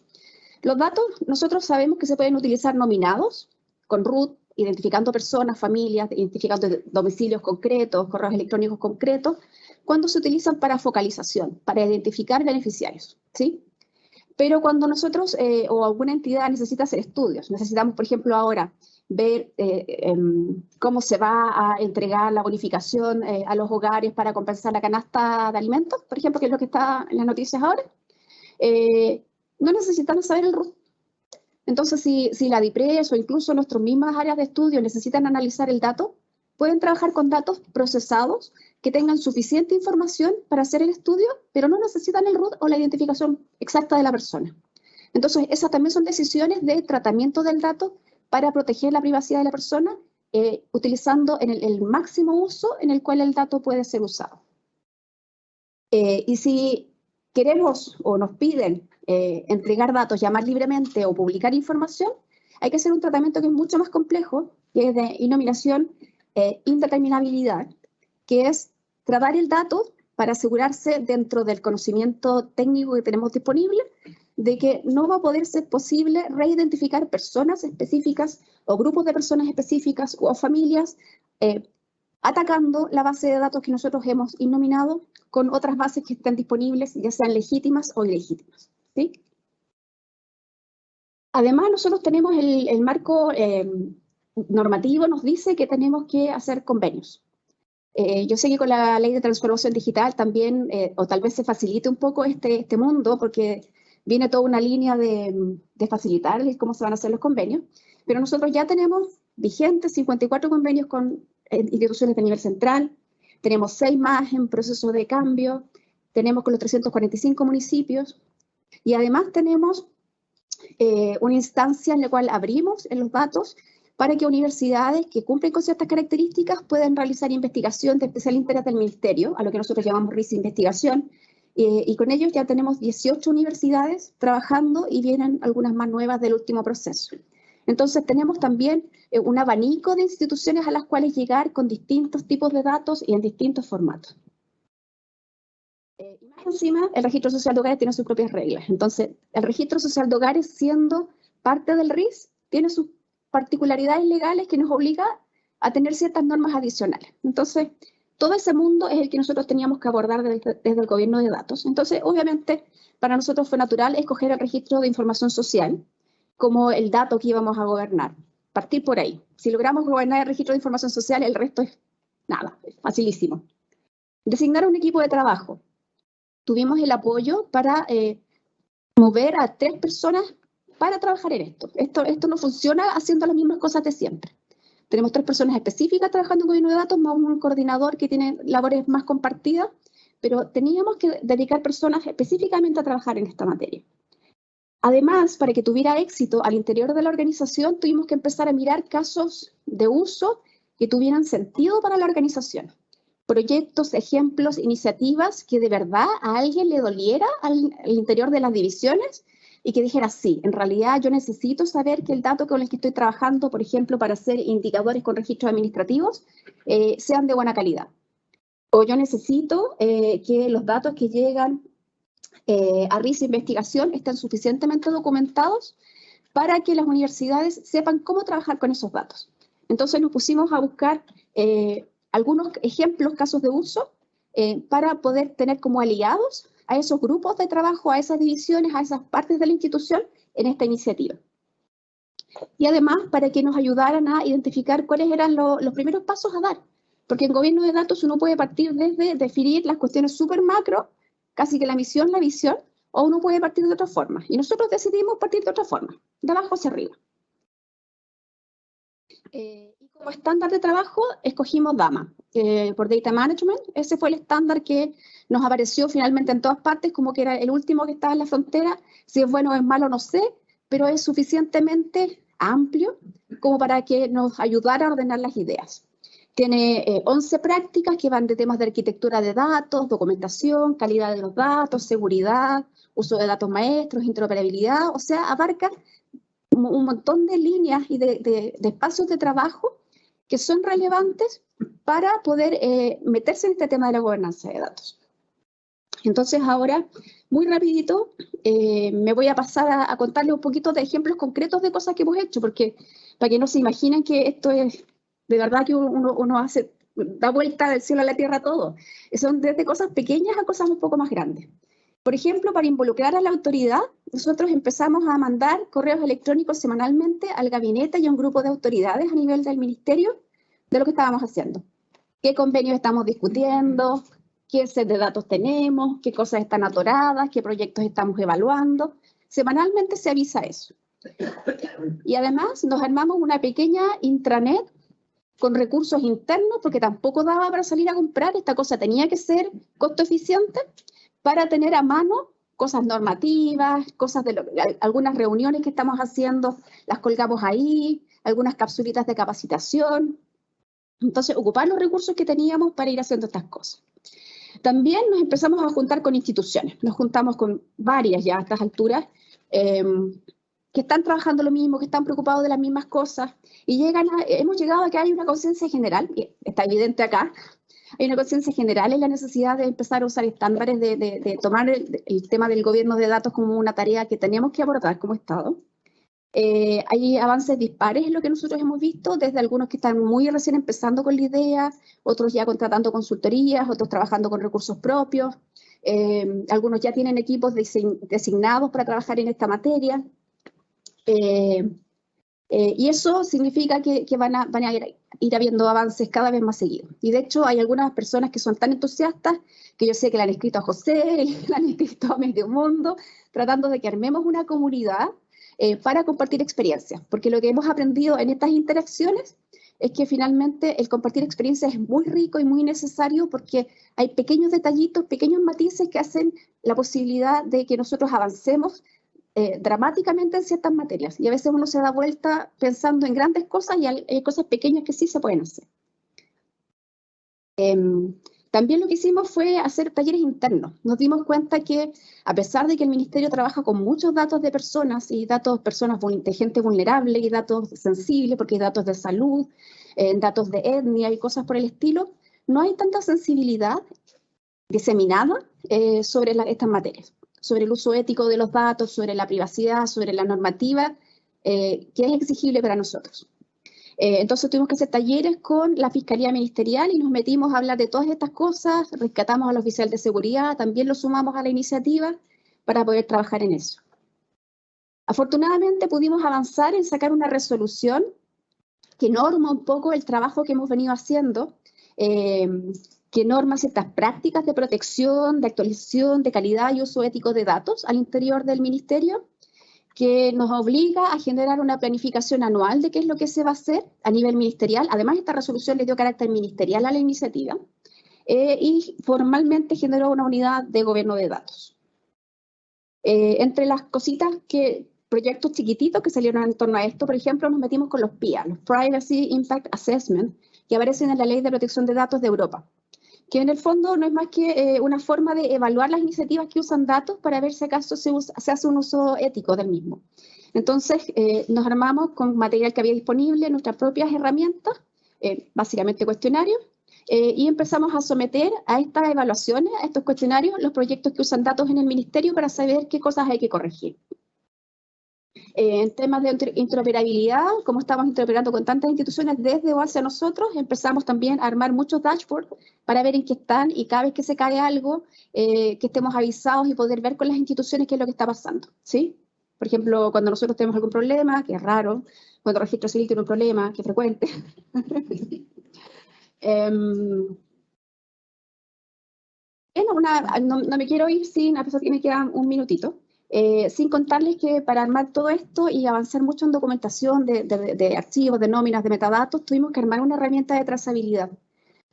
los datos nosotros sabemos que se pueden utilizar nominados, con root, identificando personas, familias, identificando domicilios concretos, correos electrónicos concretos, cuando se utilizan para focalización, para identificar beneficiarios, ¿sí? Pero cuando nosotros o alguna entidad necesita hacer estudios, necesitamos, por ejemplo, ahora ver cómo se va a entregar la bonificación a los hogares para compensar la canasta de alimentos, por ejemplo, que es lo que está en las noticias ahora, no necesitamos saber el RUT. Entonces, si la DIPRES o incluso nuestras mismas áreas de estudio necesitan analizar el dato, pueden trabajar con datos procesados que tengan suficiente información para hacer el estudio, pero no necesitan el RUT o la identificación exacta de la persona. Entonces, esas también son decisiones de tratamiento del dato para proteger la privacidad de la persona, utilizando el máximo uso en el cual el dato puede ser usado. Y si queremos o nos piden entregar datos, llamar libremente o publicar información, hay que hacer un tratamiento que es mucho más complejo, que es de innominación indeterminabilidad, que es tratar el dato para asegurarse dentro del conocimiento técnico que tenemos disponible de que no va a poder ser posible reidentificar personas específicas o grupos de personas específicas o familias atacando la base de datos que nosotros hemos innominado con otras bases que estén disponibles, ya sean legítimas o ilegítimas, ¿sí? Además, nosotros tenemos el marco normativo, nos dice que tenemos que hacer convenios. Yo sé que con la ley de transformación digital también, o tal vez se facilite un poco este mundo, porque viene toda una línea de facilitar cómo se van a hacer los convenios, pero nosotros ya tenemos vigentes 54 convenios con instituciones de nivel central, tenemos 6 más en proceso de cambio, tenemos con los 345 municipios, y además tenemos una instancia en la cual abrimos en los datos para que universidades que cumplen con ciertas características puedan realizar investigación de especial interés del Ministerio, a lo que nosotros llamamos RIS Investigación, y con ellos ya tenemos 18 universidades trabajando y vienen algunas más nuevas del último proceso. Entonces tenemos también un abanico de instituciones a las cuales llegar con distintos tipos de datos y en distintos formatos. Y más encima, el registro social de hogares tiene sus propias reglas. Entonces, el registro social de hogares, siendo parte del RIS, tiene sus particularidades legales que nos obliga a tener ciertas normas adicionales. Entonces, todo ese mundo es el que nosotros teníamos que abordar desde el gobierno de datos. Entonces, obviamente, para nosotros fue natural escoger el registro de información social como el dato que íbamos a gobernar. Partir por ahí. Si logramos gobernar el registro de información social, el resto es nada, es facilísimo. Designar un equipo de trabajo. Tuvimos el apoyo para mover a 3 personas para trabajar en esto. Esto no funciona haciendo las mismas cosas de siempre. Tenemos 3 personas específicas trabajando en gobierno de datos, más un coordinador que tiene labores más compartidas, pero teníamos que dedicar personas específicamente a trabajar en esta materia. Además, para que tuviera éxito al interior de la organización, tuvimos que empezar a mirar casos de uso que tuvieran sentido para la organización. Proyectos, ejemplos, iniciativas que de verdad a alguien le doliera al interior de las divisiones y que dijera, sí, en realidad yo necesito saber que el dato con el que estoy trabajando, por ejemplo, para hacer indicadores con registros administrativos, sean de buena calidad. O yo necesito que los datos que llegan a RIS Investigación estén suficientemente documentados para que las universidades sepan cómo trabajar con esos datos. Entonces nos pusimos a buscar algunos ejemplos, casos de uso, para poder tener como aliados a esos grupos de trabajo, a esas divisiones, a esas partes de la institución en esta iniciativa. Y además para que nos ayudaran a identificar cuáles eran los primeros pasos a dar. Porque en gobierno de datos uno puede partir desde definir las cuestiones súper macro, casi que la misión, la visión, o uno puede partir de otra forma. Y nosotros decidimos partir de otra forma, de abajo hacia arriba. Y como estándar de trabajo, escogimos DAMA, por Data Management. Ese fue el estándar que nos apareció finalmente en todas partes, como que era el último que estaba en la frontera. Si es bueno o es malo, no sé, pero es suficientemente amplio como para que nos ayudara a ordenar las ideas. Tiene 11 prácticas que van de temas de arquitectura de datos, documentación, calidad de los datos, seguridad, uso de datos maestros, interoperabilidad, o sea, abarca un montón de líneas y de espacios de trabajo que son relevantes para poder meterse en este tema de la gobernanza de datos. Entonces ahora, muy rapidito, me voy a pasar a contarles un poquito de ejemplos concretos de cosas que hemos hecho, porque para que no se imaginen que esto es de verdad que uno da vuelta del cielo a la tierra todo. Son desde cosas pequeñas a cosas un poco más grandes. Por ejemplo, para involucrar a la autoridad, nosotros empezamos a mandar correos electrónicos semanalmente al gabinete y a un grupo de autoridades a nivel del ministerio de lo que estábamos haciendo. ¿Qué convenios estamos discutiendo? ¿Qué set de datos tenemos? ¿Qué cosas están atoradas? ¿Qué proyectos estamos evaluando? Semanalmente se avisa eso. Y además nos armamos una pequeña intranet con recursos internos, porque tampoco daba para salir a comprar, esta cosa tenía que ser costo eficiente, para tener a mano cosas normativas, cosas de algunas reuniones que estamos haciendo, las colgamos ahí, algunas capsulitas de capacitación. Entonces, ocupar los recursos que teníamos para ir haciendo estas cosas. También nos empezamos a juntar con instituciones, nos juntamos con varias ya a estas alturas, que están trabajando lo mismo, que están preocupados de las mismas cosas, y hemos llegado a que hay una conciencia general, y está evidente acá, hay una conciencia general en la necesidad de empezar a usar estándares, de tomar el tema del gobierno de datos como una tarea que teníamos que abordar como Estado. Hay avances dispares en lo que nosotros hemos visto, desde algunos que están muy recién empezando con la idea, otros ya contratando consultorías, otros trabajando con recursos propios, algunos ya tienen equipos designados para trabajar en esta materia. Y eso significa que van a ir habiendo avances cada vez más seguidos. Y de hecho hay algunas personas que son tan entusiastas que yo sé que le han escrito a José, le han escrito a Medio Mundo, tratando de que armemos una comunidad para compartir experiencias. Porque lo que hemos aprendido en estas interacciones es que finalmente el compartir experiencias es muy rico y muy necesario, porque hay pequeños detallitos, pequeños matices que hacen la posibilidad de que nosotros avancemos dramáticamente en ciertas materias, y a veces uno se da vuelta pensando en grandes cosas y hay cosas pequeñas que sí se pueden hacer. También lo que hicimos fue hacer talleres internos. Nos dimos cuenta que a pesar de que el ministerio trabaja con muchos datos de personas y personas de gente vulnerable y datos sensibles, porque hay datos de salud, datos de etnia y cosas por el estilo, no hay tanta sensibilidad diseminada sobre estas materias, sobre el uso ético de los datos, sobre la privacidad, sobre la normativa que es exigible para nosotros. Entonces tuvimos que hacer talleres con la Fiscalía Ministerial y nos metimos a hablar de todas estas cosas, rescatamos al oficial de seguridad, también lo sumamos a la iniciativa para poder trabajar en eso. Afortunadamente pudimos avanzar en sacar una resolución que norma un poco el trabajo que hemos venido haciendo, que norma ciertas prácticas de protección, de actualización, de calidad y uso ético de datos al interior del ministerio, que nos obliga a generar una planificación anual de qué es lo que se va a hacer a nivel ministerial. Además, esta resolución le dio carácter ministerial a la iniciativa. y formalmente generó una unidad de gobierno de datos. Entre las cositas proyectos chiquititos que salieron en torno a esto, por ejemplo, nos metimos con los PIA, los Privacy Impact Assessment, que aparecen en la Ley de Protección de Datos de Europa, que en el fondo no es más que una forma de evaluar las iniciativas que usan datos para ver si acaso se hace un uso ético del mismo. Entonces, nos armamos con material que había disponible, nuestras propias herramientas, básicamente cuestionarios, y empezamos a someter a estas evaluaciones, a estos cuestionarios, los proyectos que usan datos en el ministerio para saber qué cosas hay que corregir. En temas de interoperabilidad, como estamos interoperando con tantas instituciones desde o hacia nosotros, empezamos también a armar muchos dashboards para ver en qué están y cada vez que se cae algo, que estemos avisados y poder ver con las instituciones qué es lo que está pasando, ¿sí? Por ejemplo, cuando nosotros tenemos algún problema, que es raro, cuando el registro civil tiene un problema, que es frecuente. No me quiero ir sin, a pesar de que me queda un minutito, sin contarles que para armar todo esto y avanzar mucho en documentación de archivos, de nóminas, de metadatos, tuvimos que armar una herramienta de trazabilidad.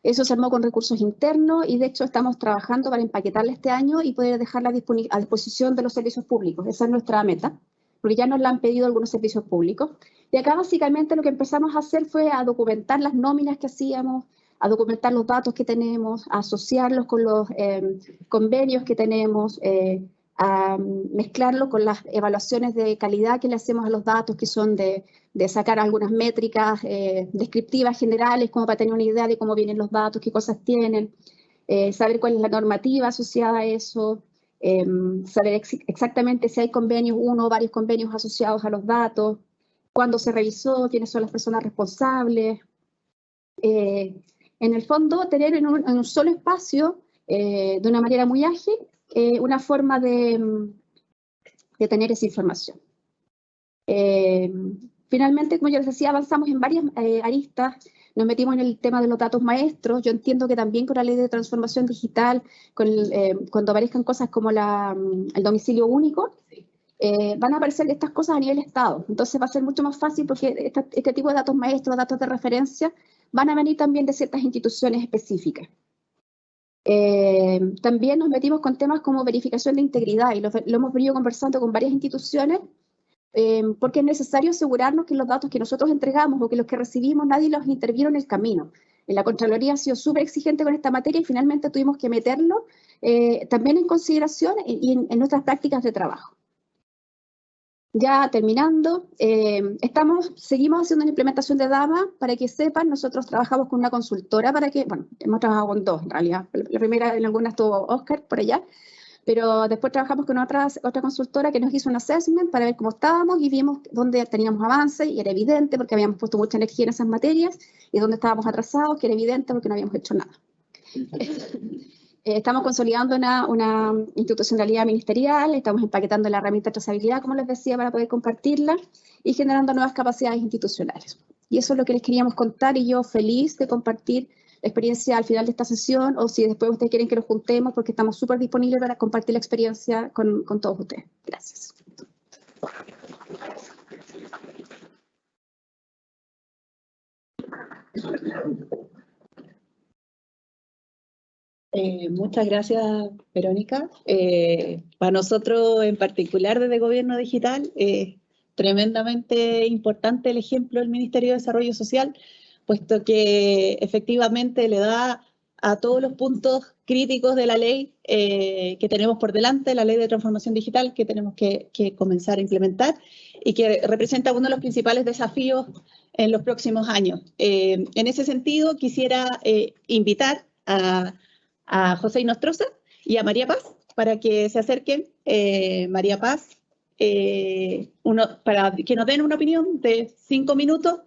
Eso se armó con recursos internos y de hecho estamos trabajando para empaquetarla este año y poder dejarla a disposición de los servicios públicos. Esa es nuestra meta, porque ya nos la han pedido algunos servicios públicos. Y acá básicamente lo que empezamos a hacer fue a documentar las nóminas que hacíamos, a documentar los datos que tenemos, a asociarlos con los convenios que tenemos, a mezclarlo con las evaluaciones de calidad que le hacemos a los datos, que son de sacar algunas métricas descriptivas generales, como para tener una idea de cómo vienen los datos, qué cosas tienen, saber cuál es la normativa asociada a eso, saber exactamente si hay convenios, uno o varios convenios asociados a los datos, cuándo se revisó, quiénes son las personas responsables. En el fondo, tener en un solo espacio, de una manera muy ágil, una forma de tener esa información. Finalmente, como yo les decía, avanzamos en varias aristas, nos metimos en el tema de los datos maestros. Yo entiendo que también con la ley de transformación digital, cuando aparezcan cosas como el domicilio único, van a aparecer estas cosas a nivel Estado. Entonces va a ser mucho más fácil porque este tipo de datos maestros, datos de referencia, van a venir también de ciertas instituciones específicas. También nos metimos con temas como verificación de integridad y lo hemos venido conversando con varias instituciones porque es necesario asegurarnos que los datos que nosotros entregamos o que los que recibimos nadie los intervino en el camino. La Contraloría ha sido súper exigente con esta materia y finalmente tuvimos que meterlo también en consideración y en nuestras prácticas de trabajo. Ya terminando, seguimos haciendo una implementación de DAMA. Para que sepan, nosotros trabajamos con una consultora hemos trabajado con dos en realidad. La primera en alguna estuvo Oscar por allá, pero después trabajamos con otra consultora que nos hizo un assessment para ver cómo estábamos y vimos dónde teníamos avance y era evidente porque habíamos puesto mucha energía en esas materias y dónde estábamos atrasados, que era evidente porque no habíamos hecho nada. Estamos consolidando una institucionalidad ministerial, estamos empaquetando la herramienta de trazabilidad, como les decía, para poder compartirla y generando nuevas capacidades institucionales. Y eso es lo que les queríamos contar y yo feliz de compartir la experiencia al final de esta sesión o si después ustedes quieren que nos juntemos porque estamos súper disponibles para compartir la experiencia con todos ustedes. Gracias. Muchas gracias, Verónica. Para nosotros, en particular desde Gobierno Digital, tremendamente importante el ejemplo del Ministerio de Desarrollo Social, puesto que efectivamente le da a todos los puntos críticos de la ley que tenemos por delante, la ley de transformación digital que tenemos que comenzar a implementar y que representa uno de los principales desafíos en los próximos años. En ese sentido, quisiera invitar a José Inostroza y a María Paz para que se acerquen. María Paz, para que nos den una opinión de 5 minutos,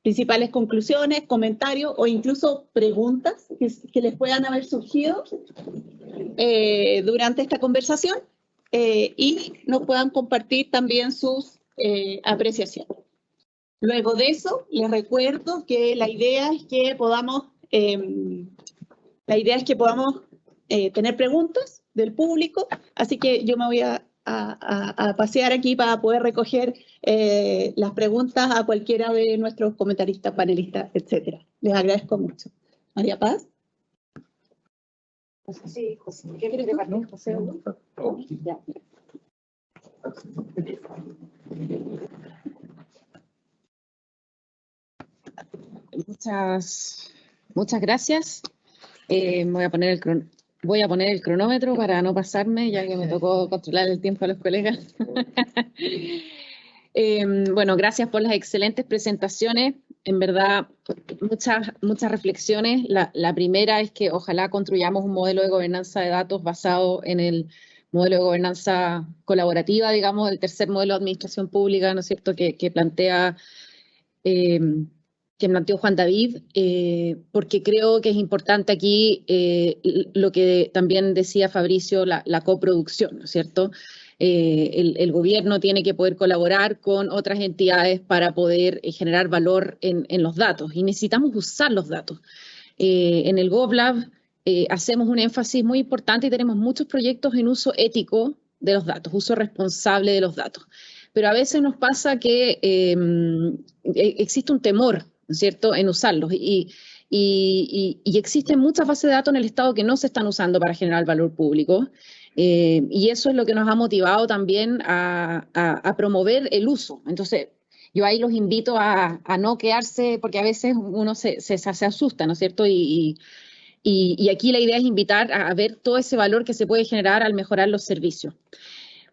principales conclusiones, comentarios o incluso preguntas que les puedan haber surgido durante esta conversación y nos puedan compartir también sus apreciaciones. Luego de eso, les recuerdo que la idea es que podamos tener preguntas del público, así que yo me voy a pasear aquí para poder recoger las preguntas a cualquiera de nuestros comentaristas, panelistas, etc. Les agradezco mucho. María Paz. Sí, José. ¿Qué quieres departir, José? Ya. Muchas gracias. Voy a poner el cronómetro para no pasarme, ya que me tocó controlar el tiempo a los colegas. Bueno, gracias por las excelentes presentaciones. En verdad, muchas reflexiones. La primera es que ojalá construyamos un modelo de gobernanza de datos basado en el modelo de gobernanza colaborativa, digamos, el tercer modelo de administración pública, ¿no es cierto?, que planteó Juan David, porque creo que es importante aquí lo que también decía Fabricio, la coproducción, ¿no es cierto? El gobierno tiene que poder colaborar con otras entidades para poder generar valor en los datos, y necesitamos usar los datos. En el GovLab hacemos un énfasis muy importante y tenemos muchos proyectos en uso ético de los datos, uso responsable de los datos. Pero a veces nos pasa que existe un temor, ¿no es cierto?, en usarlos. Y existen muchas bases de datos en el Estado que no se están usando para generar valor público. Y eso es lo que nos ha motivado también a promover el uso. Entonces, yo ahí los invito a no quedarse, porque a veces uno se asusta, ¿no es cierto? Y aquí la idea es invitar a ver todo ese valor que se puede generar al mejorar los servicios.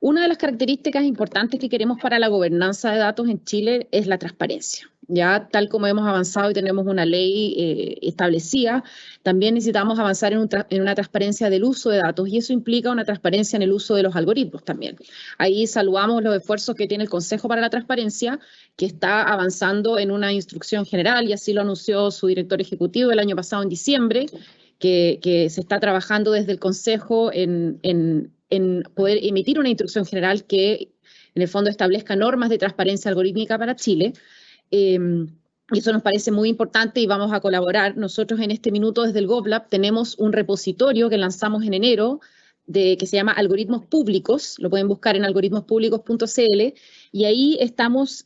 Una de las características importantes que queremos para la gobernanza de datos en Chile es la transparencia. Ya tal como hemos avanzado y tenemos una ley establecida, también necesitamos avanzar en una transparencia del uso de datos, y eso implica una transparencia en el uso de los algoritmos también. Ahí saludamos los esfuerzos que tiene el Consejo para la Transparencia, que está avanzando en una instrucción general, y así lo anunció su director ejecutivo el año pasado en diciembre, que se está trabajando desde el Consejo en poder emitir una instrucción general que en el fondo establezca normas de transparencia algorítmica para Chile. Y eso nos parece muy importante y vamos a colaborar. Nosotros en este minuto desde el GovLab tenemos un repositorio que lanzamos en enero que se llama Algoritmos Públicos, lo pueden buscar en algoritmospúblicos.cl, y ahí estamos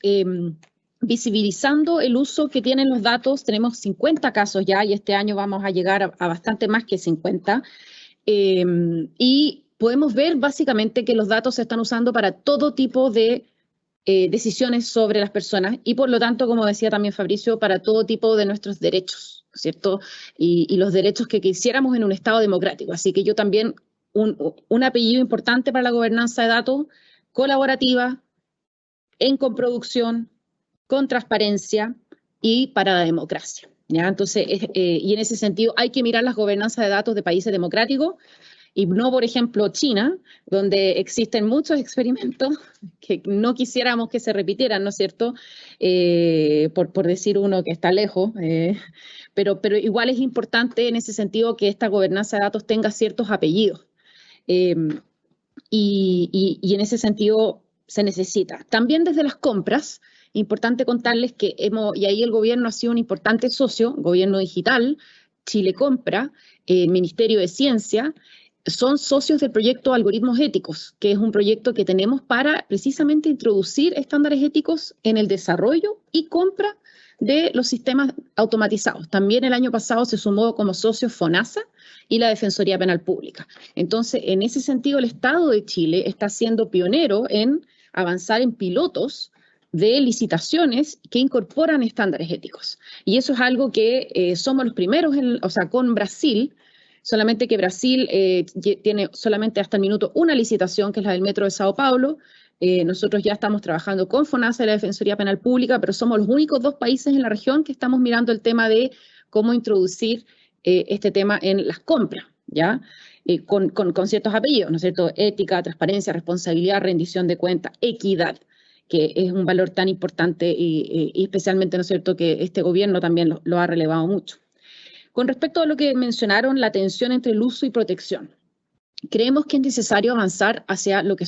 visibilizando el uso que tienen los datos. Tenemos 50 casos ya y este año vamos a llegar a bastante más que 50. Y podemos ver básicamente que los datos se están usando para todo tipo de decisiones sobre las personas y por lo tanto, como decía también Fabricio, para todo tipo de nuestros derechos, ¿cierto? Y los derechos que quisiéramos en un Estado democrático. Así que yo también, un apellido importante para la gobernanza de datos, colaborativa, en coproducción, con transparencia y para la democracia. ¿Ya? Entonces, y en ese sentido hay que mirar las gobernanzas de datos de países democráticos y no, por ejemplo, China, donde existen muchos experimentos que no quisiéramos que se repitieran, ¿no es cierto? Por decir uno que está lejos, pero igual es importante en ese sentido que esta gobernanza de datos tenga ciertos apellidos. Y en ese sentido se necesita. También desde las compras, importante contarles que y ahí el gobierno ha sido un importante socio, gobierno digital, Chile Compra, Ministerio de Ciencia, son socios del proyecto Algoritmos Éticos, que es un proyecto que tenemos para precisamente introducir estándares éticos en el desarrollo y compra de los sistemas automatizados. También el año pasado se sumó como socio FONASA y la Defensoría Penal Pública. Entonces, en ese sentido, el Estado de Chile está siendo pionero en avanzar en pilotos de licitaciones que incorporan estándares éticos. Y eso es algo que somos los primeros, con Brasil, solamente que Brasil tiene solamente hasta el minuto una licitación, que es la del Metro de Sao Paulo. Nosotros ya estamos trabajando con FONASA y la Defensoría Penal Pública, pero somos los únicos 2 países en la región que estamos mirando el tema de cómo introducir este tema en las compras, ¿ya? Con ciertos apellidos, ¿no es cierto? Ética, transparencia, responsabilidad, rendición de cuentas, equidad, que es un valor tan importante y especialmente, ¿no es cierto?, que este gobierno también lo ha relevado mucho. Con respecto a lo que mencionaron, la tensión entre el uso y protección. Creemos que es necesario avanzar hacia lo que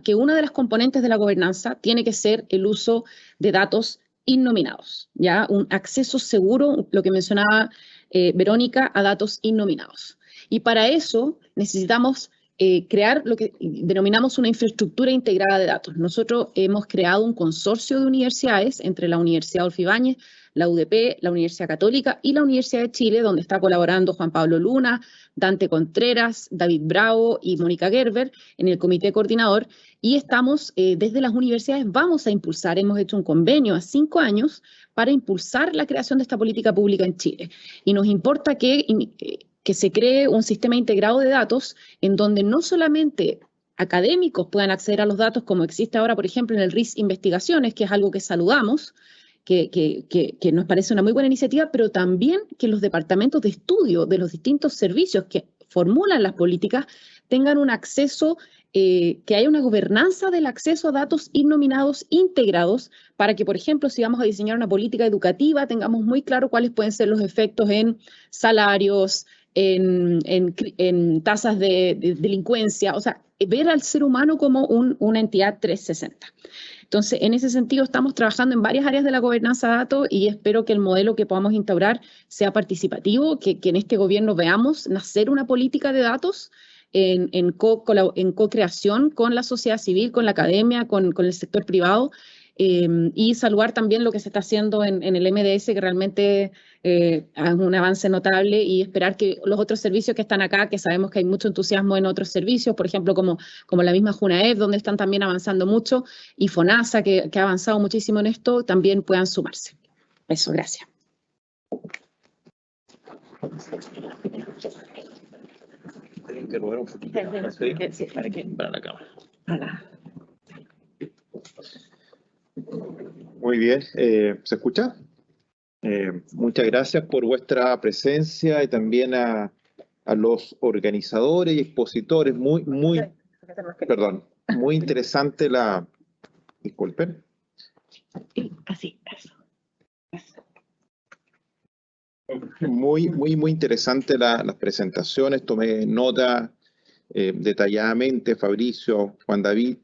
que una de las componentes de la gobernanza tiene que ser el uso de datos innominados, ¿ya? Un acceso seguro, lo que mencionaba Verónica, a datos innominados. Y para eso necesitamos crear lo que denominamos una infraestructura integrada de datos. Nosotros hemos creado un consorcio de universidades entre la Universidad Adolfo Ibáñez, la UDP, la Universidad Católica y la Universidad de Chile, donde está colaborando Juan Pablo Luna, Dante Contreras, David Bravo y Mónica Gerber en el comité coordinador, y estamos desde las universidades, vamos a impulsar, hemos hecho un convenio a 5 años para impulsar la creación de esta política pública en Chile. Y nos importa que se cree un sistema integrado de datos en donde no solamente académicos puedan acceder a los datos, como existe ahora, por ejemplo, en el RIS Investigaciones, que es algo que saludamos, que nos parece una muy buena iniciativa, pero también que los departamentos de estudio de los distintos servicios que formulan las políticas tengan un acceso, que haya una gobernanza del acceso a datos innominados integrados, para que, por ejemplo, si vamos a diseñar una política educativa, tengamos muy claro cuáles pueden ser los efectos en salarios, en tasas de delincuencia, o sea, ver al ser humano como una entidad 360. Entonces, en ese sentido, estamos trabajando en varias áreas de la gobernanza de datos y espero que el modelo que podamos instaurar sea participativo, que en este gobierno veamos nacer una política de datos en co-creación con la sociedad civil, con la academia, con el sector privado, y saludar también lo que se está haciendo en el MDS, que realmente es un avance notable, y esperar que los otros servicios que están acá, que sabemos que hay mucho entusiasmo en otros servicios, por ejemplo, como la misma JUNAEP, donde están también avanzando mucho, y FONASA, que ha avanzado muchísimo en esto, también puedan sumarse. Eso, gracias. Tienen que robar un poquito para la cámara. Muy bien, ¿se escucha? Muchas gracias por vuestra presencia y también a los organizadores y expositores. Muy interesante la... Disculpen. Así, eso. Muy interesante las presentaciones. Tomé nota detalladamente, Fabricio, Juan David,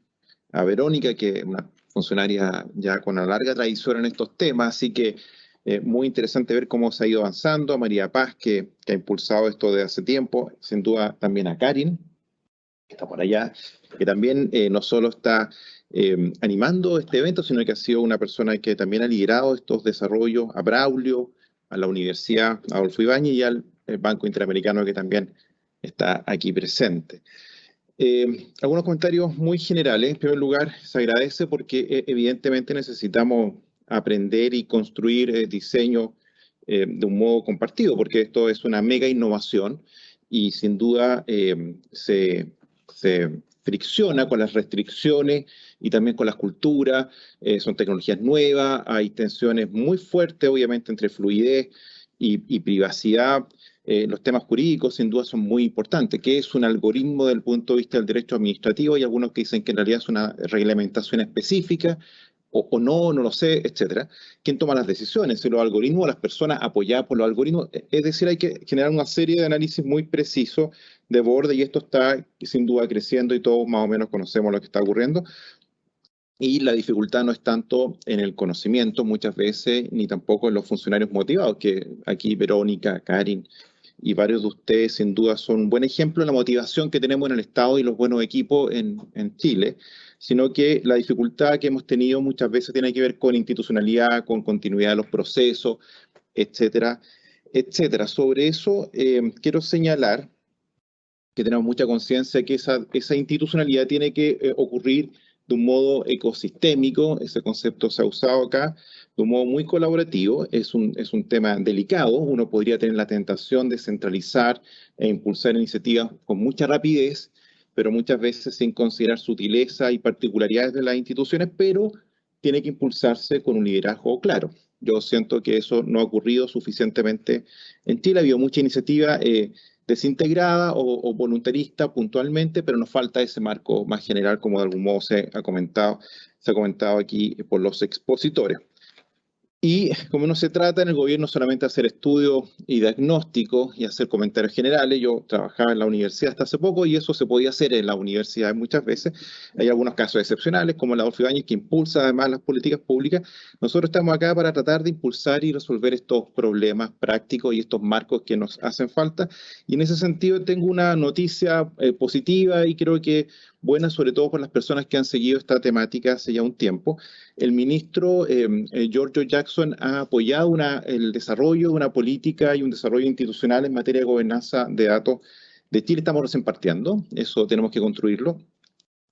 a Verónica, que es una funcionaria ya con una larga tradición en estos temas, así que muy interesante ver cómo se ha ido avanzando, a María Paz, que ha impulsado esto de hace tiempo, sin duda también a Karin, que está por allá, que también no solo está animando este evento, sino que ha sido una persona que también ha liderado estos desarrollos, a Braulio, a la Universidad Adolfo Ibáñez y al Banco Interamericano, que también está aquí presente. Algunos comentarios muy generales. En primer lugar, se agradece porque evidentemente necesitamos aprender y construir diseño de un modo compartido, porque esto es una mega innovación y sin duda se fricciona con las restricciones y también con las culturas. Son tecnologías nuevas, hay tensiones muy fuertes obviamente entre fluidez y privacidad. Los temas jurídicos sin duda son muy importantes. ¿Qué es un algoritmo desde el punto de vista del derecho administrativo? Hay algunos que dicen que en realidad es una reglamentación específica, o no lo sé, etcétera. ¿Quién toma las decisiones? ¿Si los algoritmos o las personas apoyadas por los algoritmos? Es decir, hay que generar una serie de análisis muy precisos de borde, y esto está sin duda creciendo y todos más o menos conocemos lo que está ocurriendo. Y la dificultad no es tanto en el conocimiento muchas veces, ni tampoco en los funcionarios motivados, que aquí Verónica, Karin y varios de ustedes sin duda son un buen ejemplo de la motivación que tenemos en el Estado y los buenos equipos en Chile, sino que la dificultad que hemos tenido muchas veces tiene que ver con institucionalidad, con continuidad de los procesos, etcétera, etcétera. Sobre eso quiero señalar que tenemos mucha conciencia que esa institucionalidad tiene que ocurrir de un modo ecosistémico. Ese concepto se ha usado acá, de un modo muy colaborativo. Es un tema delicado. Uno podría tener la tentación de centralizar e impulsar iniciativas con mucha rapidez, pero muchas veces sin considerar sutileza y particularidades de las instituciones, pero tiene que impulsarse con un liderazgo claro. Yo siento que eso no ha ocurrido suficientemente en Chile. Ha habido mucha iniciativa desintegrada o voluntarista puntualmente, pero nos falta ese marco más general, como de algún modo se ha comentado aquí por los expositores. Y como no se trata en el gobierno solamente de hacer estudios y diagnósticos y hacer comentarios generales, yo trabajaba en la universidad hasta hace poco y eso se podía hacer en la universidad muchas veces. Hay algunos casos excepcionales, como el Adolfo Ibáñez, que impulsa además las políticas públicas. Nosotros estamos acá para tratar de impulsar y resolver estos problemas prácticos y estos marcos que nos hacen falta. Y en ese sentido tengo una noticia positiva y creo que buena, sobre todo por las personas que han seguido esta temática hace ya un tiempo. El ministro Giorgio Jackson ha apoyado el desarrollo de una política y un desarrollo institucional en materia de gobernanza de datos De Chile estamos recién partiendo, eso tenemos que construirlo,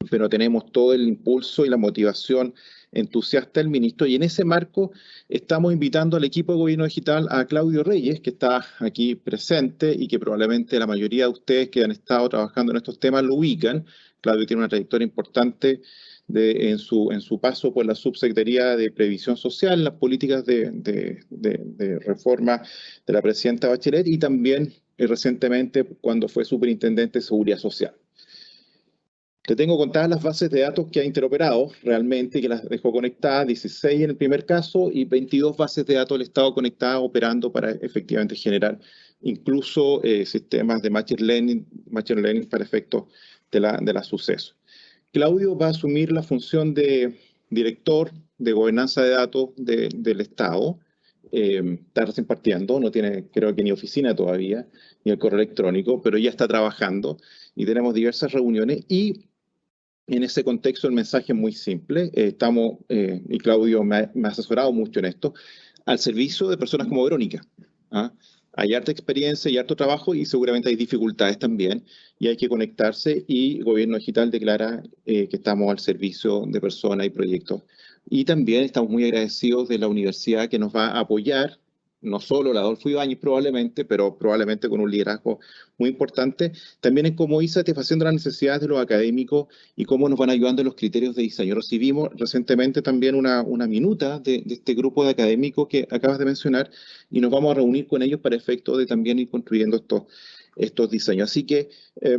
pero tenemos todo el impulso y la motivación entusiasta del ministro, y en ese marco estamos invitando al equipo de Gobierno Digital a Claudio Reyes, que está aquí presente y que probablemente la mayoría de ustedes que han estado trabajando en estos temas lo ubican. Claudio tiene una trayectoria importante en su paso por la Subsecretaría de Previsión Social, las políticas de reforma de la presidenta Bachelet, y también recientemente cuando fue superintendente de Seguridad Social. Te tengo contadas las bases de datos que ha interoperado realmente, que las dejó conectadas, 16 en el primer caso y 22 bases de datos del Estado conectadas operando para efectivamente generar incluso sistemas de machine learning para efectos de la suceso. Claudio va a asumir la función de director de gobernanza de datos del Estado. Está recién partiendo, no tiene creo que ni oficina todavía, ni el correo electrónico, pero ya está trabajando y tenemos diversas reuniones y en ese contexto el mensaje es muy simple. Y Claudio me ha asesorado mucho en esto, al servicio de personas como Verónica. ¿Ah? Hay harta experiencia y harto trabajo y seguramente hay dificultades también y hay que conectarse, y Gobierno Digital declara que estamos al servicio de personas y proyectos. Y también estamos muy agradecidos de la universidad que nos va a apoyar, no solo la Adolfo Ibáñez probablemente, pero probablemente con un liderazgo muy importante, también en cómo ir satisfaciendo las necesidades de los académicos y cómo nos van ayudando en los criterios de diseño. Recibimos recientemente también una minuta de este grupo de académicos que acabas de mencionar y nos vamos a reunir con ellos para efecto de también ir construyendo estos diseños. Así que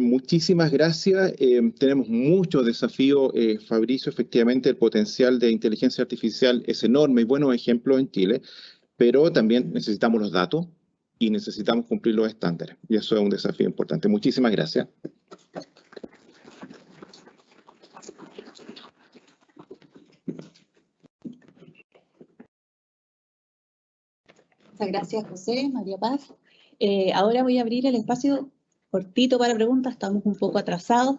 muchísimas gracias. Tenemos muchos desafíos, Fabricio. Efectivamente, el potencial de inteligencia artificial es enorme y buenos ejemplos en Chile, pero también necesitamos los datos y necesitamos cumplir los estándares. Y eso es un desafío importante. Muchísimas gracias. Muchas gracias, José, María Paz. Ahora voy a abrir el espacio cortito para preguntas, estamos un poco atrasados.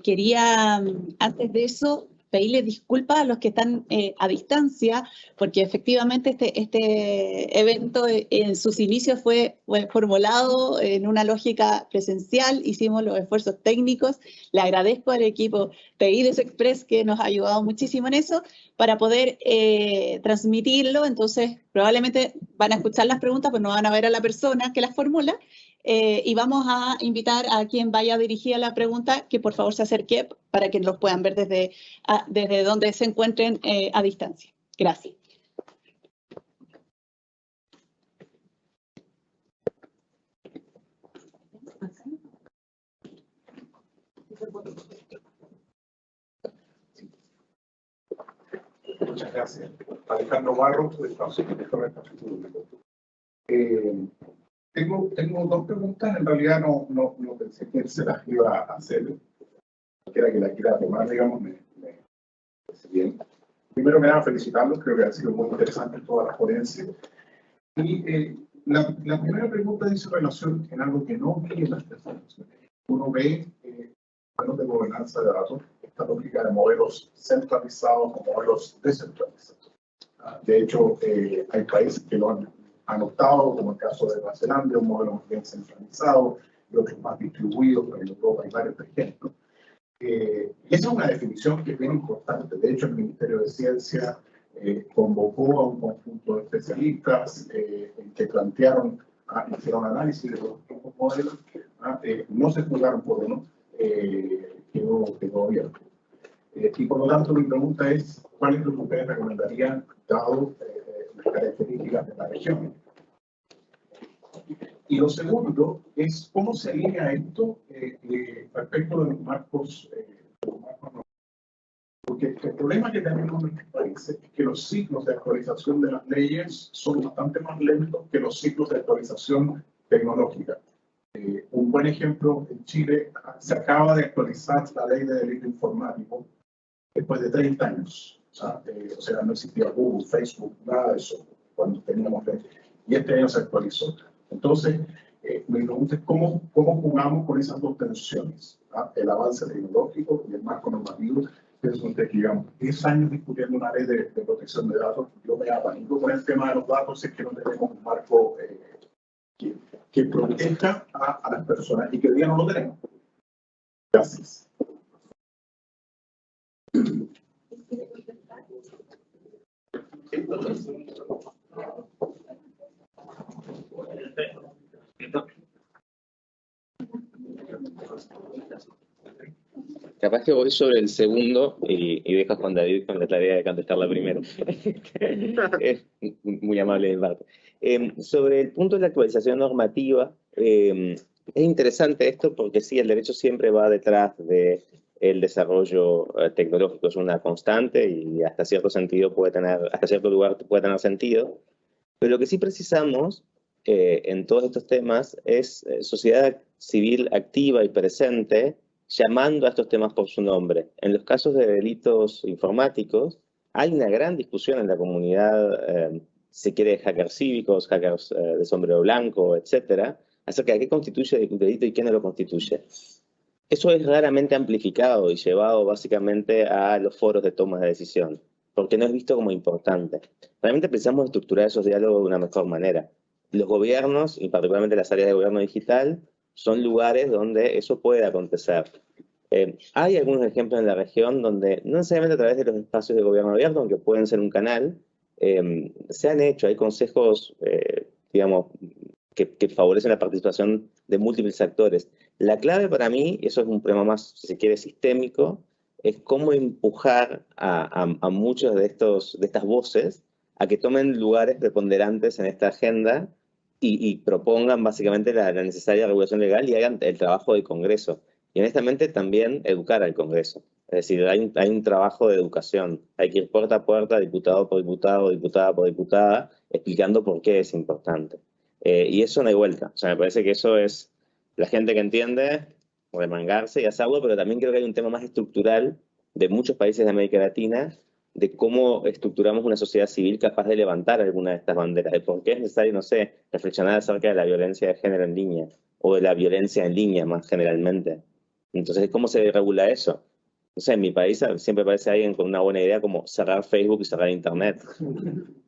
Quería, antes de eso, pedirles disculpas a los que están a distancia, porque efectivamente este evento en sus inicios fue formulado en una lógica presencial, hicimos los esfuerzos técnicos, le agradezco al equipo de IDES Express que nos ha ayudado muchísimo en eso, para poder transmitirlo. Entonces probablemente van a escuchar las preguntas, pero no van a ver a la persona que las formula, y vamos a invitar a quien vaya dirigida la pregunta que por favor se acerque para que los puedan ver desde donde se encuentren a distancia. Gracias. Muchas gracias. Alejandro Barro, de Espacio Público. Tengo dos preguntas, en realidad no pensé que él se las iba a hacer. Cualquiera que la quiera tomar, digamos, me parece bien. Primero me da felicitarlos, creo que ha sido muy interesante toda la ponencia. Y la primera pregunta dice relación en algo que no vi en las presentaciones. Uno ve modelos de gobernanza de datos, esta lógica de modelos centralizados o modelos descentralizados. De hecho, hay países que lo han optado, como el caso de Nueva Zelanda, un modelo más bien centralizado, y otros más distribuidos, pero en Europa hay varios ejemplos. Esa es una definición que es bien importante. De hecho, el Ministerio de Ciencia convocó a un conjunto de especialistas que plantearon, hicieron análisis de los modelos, no se jugaron por uno, quedó abierto. Y por lo tanto, mi pregunta es, ¿cuál es lo que ustedes recomendarían, dado las características de la región? Y lo segundo es, ¿cómo se alinea esto respecto de los marcos? Porque el problema que tenemos en nuestros países es que los ciclos de actualización de las leyes son bastante más lentos que los ciclos de actualización tecnológica. Un buen ejemplo, en Chile se acaba de actualizar la ley de delito informático después de 30 años. O sea, no existía Google, Facebook, nada de eso cuando teníamos ley. Y este año se actualizó. Entonces, mi pregunta es ¿cómo jugamos con esas dos tensiones? El avance tecnológico y el marco normativo. Pienso usted que llevamos 10 años discutiendo una ley de protección de datos. Yo me apanico con el tema de los datos, es que no tenemos un marco que proteja a las personas y que hoy día no lo tenemos. Gracias. Capaz que voy sobre el segundo y dejo a Juan David con la tarea de contestar la primera. Es muy amable de mi parte. Sobre el punto de la actualización normativa, es interesante esto porque sí, el derecho siempre va detrás del desarrollo tecnológico, es una constante y hasta cierto lugar puede tener sentido. Pero lo que sí precisamos en todos estos temas es sociedad civil activa y presente, llamando a estos temas por su nombre. En los casos de delitos informáticos, hay una gran discusión en la comunidad, si se quiere, hackers cívicos, hackers de sombrero blanco, etcétera, acerca de qué constituye el delito y qué no lo constituye. Eso es raramente amplificado y llevado básicamente a los foros de toma de decisión, porque no es visto como importante. Realmente precisamos estructurar esos diálogos de una mejor manera. Los gobiernos, y particularmente las áreas de gobierno digital, son lugares donde eso puede acontecer. Hay algunos ejemplos en la región donde, no necesariamente a través de los espacios de gobierno abierto, aunque pueden ser un canal, se han hecho, hay consejos, digamos, que favorecen la participación de múltiples actores. La clave para mí, y eso es un problema más, si se quiere, sistémico, es cómo empujar a muchos de estas voces a que tomen lugares preponderantes en esta agenda y propongan básicamente la necesaria regulación legal y hagan el trabajo del Congreso. Y honestamente también educar al Congreso. Es decir, hay un trabajo de educación. Hay que ir puerta a puerta, diputado por diputado, diputada por diputada, explicando por qué es importante. Y eso no hay vuelta. O sea, me parece que eso es la gente que entiende, remangarse y hacerlo, pero también creo que hay un tema más estructural de muchos países de América Latina, de cómo estructuramos una sociedad civil capaz de levantar alguna de estas banderas, de por qué es necesario, no sé, reflexionar acerca de la violencia de género en línea, o de la violencia en línea más generalmente. Entonces, ¿cómo se regula eso? No sé, en mi país siempre aparece alguien con una buena idea como cerrar Facebook y cerrar Internet.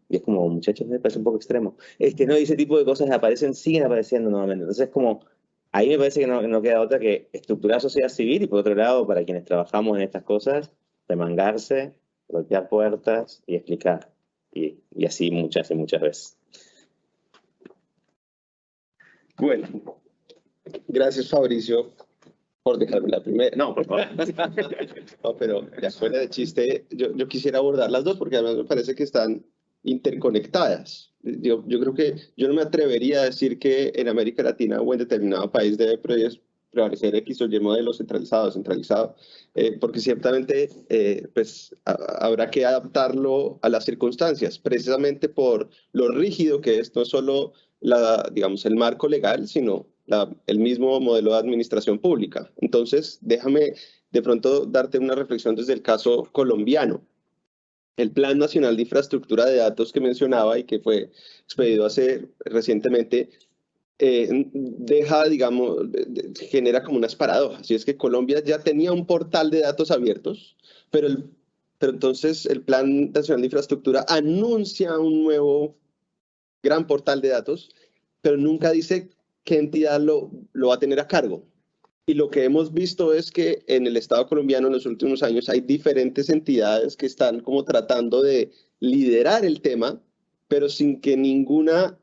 Y es como, muchachos, me parece un poco extremo. ¿No? Y ese tipo de cosas siguen apareciendo nuevamente. Entonces, es como, ahí me parece que no queda otra que estructurar sociedad civil y, por otro lado, para quienes trabajamos en estas cosas, remangarse, golpear puertas y explicar. Y así muchas y muchas veces. Bueno, gracias Fabricio por dejarme la primera. No, por favor. No, pero ya fuera de chiste, yo quisiera abordar las dos porque además me parece que están interconectadas. Yo creo que yo no me atrevería a decir que en América Latina o en determinado país debe prevalecer X o Y modelo centralizado, porque ciertamente pues, habrá que adaptarlo a las circunstancias, precisamente por lo rígido que es no solo digamos, el marco legal, sino el mismo modelo de administración pública. Entonces, déjame de pronto darte una reflexión desde el caso colombiano. El Plan Nacional de Infraestructura de Datos que mencionaba y que fue expedido recientemente, genera como unas paradojas. Y es que Colombia ya tenía un portal de datos abiertos, pero entonces el Plan Nacional de Infraestructura anuncia un nuevo gran portal de datos, pero nunca dice qué entidad lo va a tener a cargo. Y lo que hemos visto es que en el Estado colombiano en los últimos años hay diferentes entidades que están como tratando de liderar el tema, pero sin que ninguna,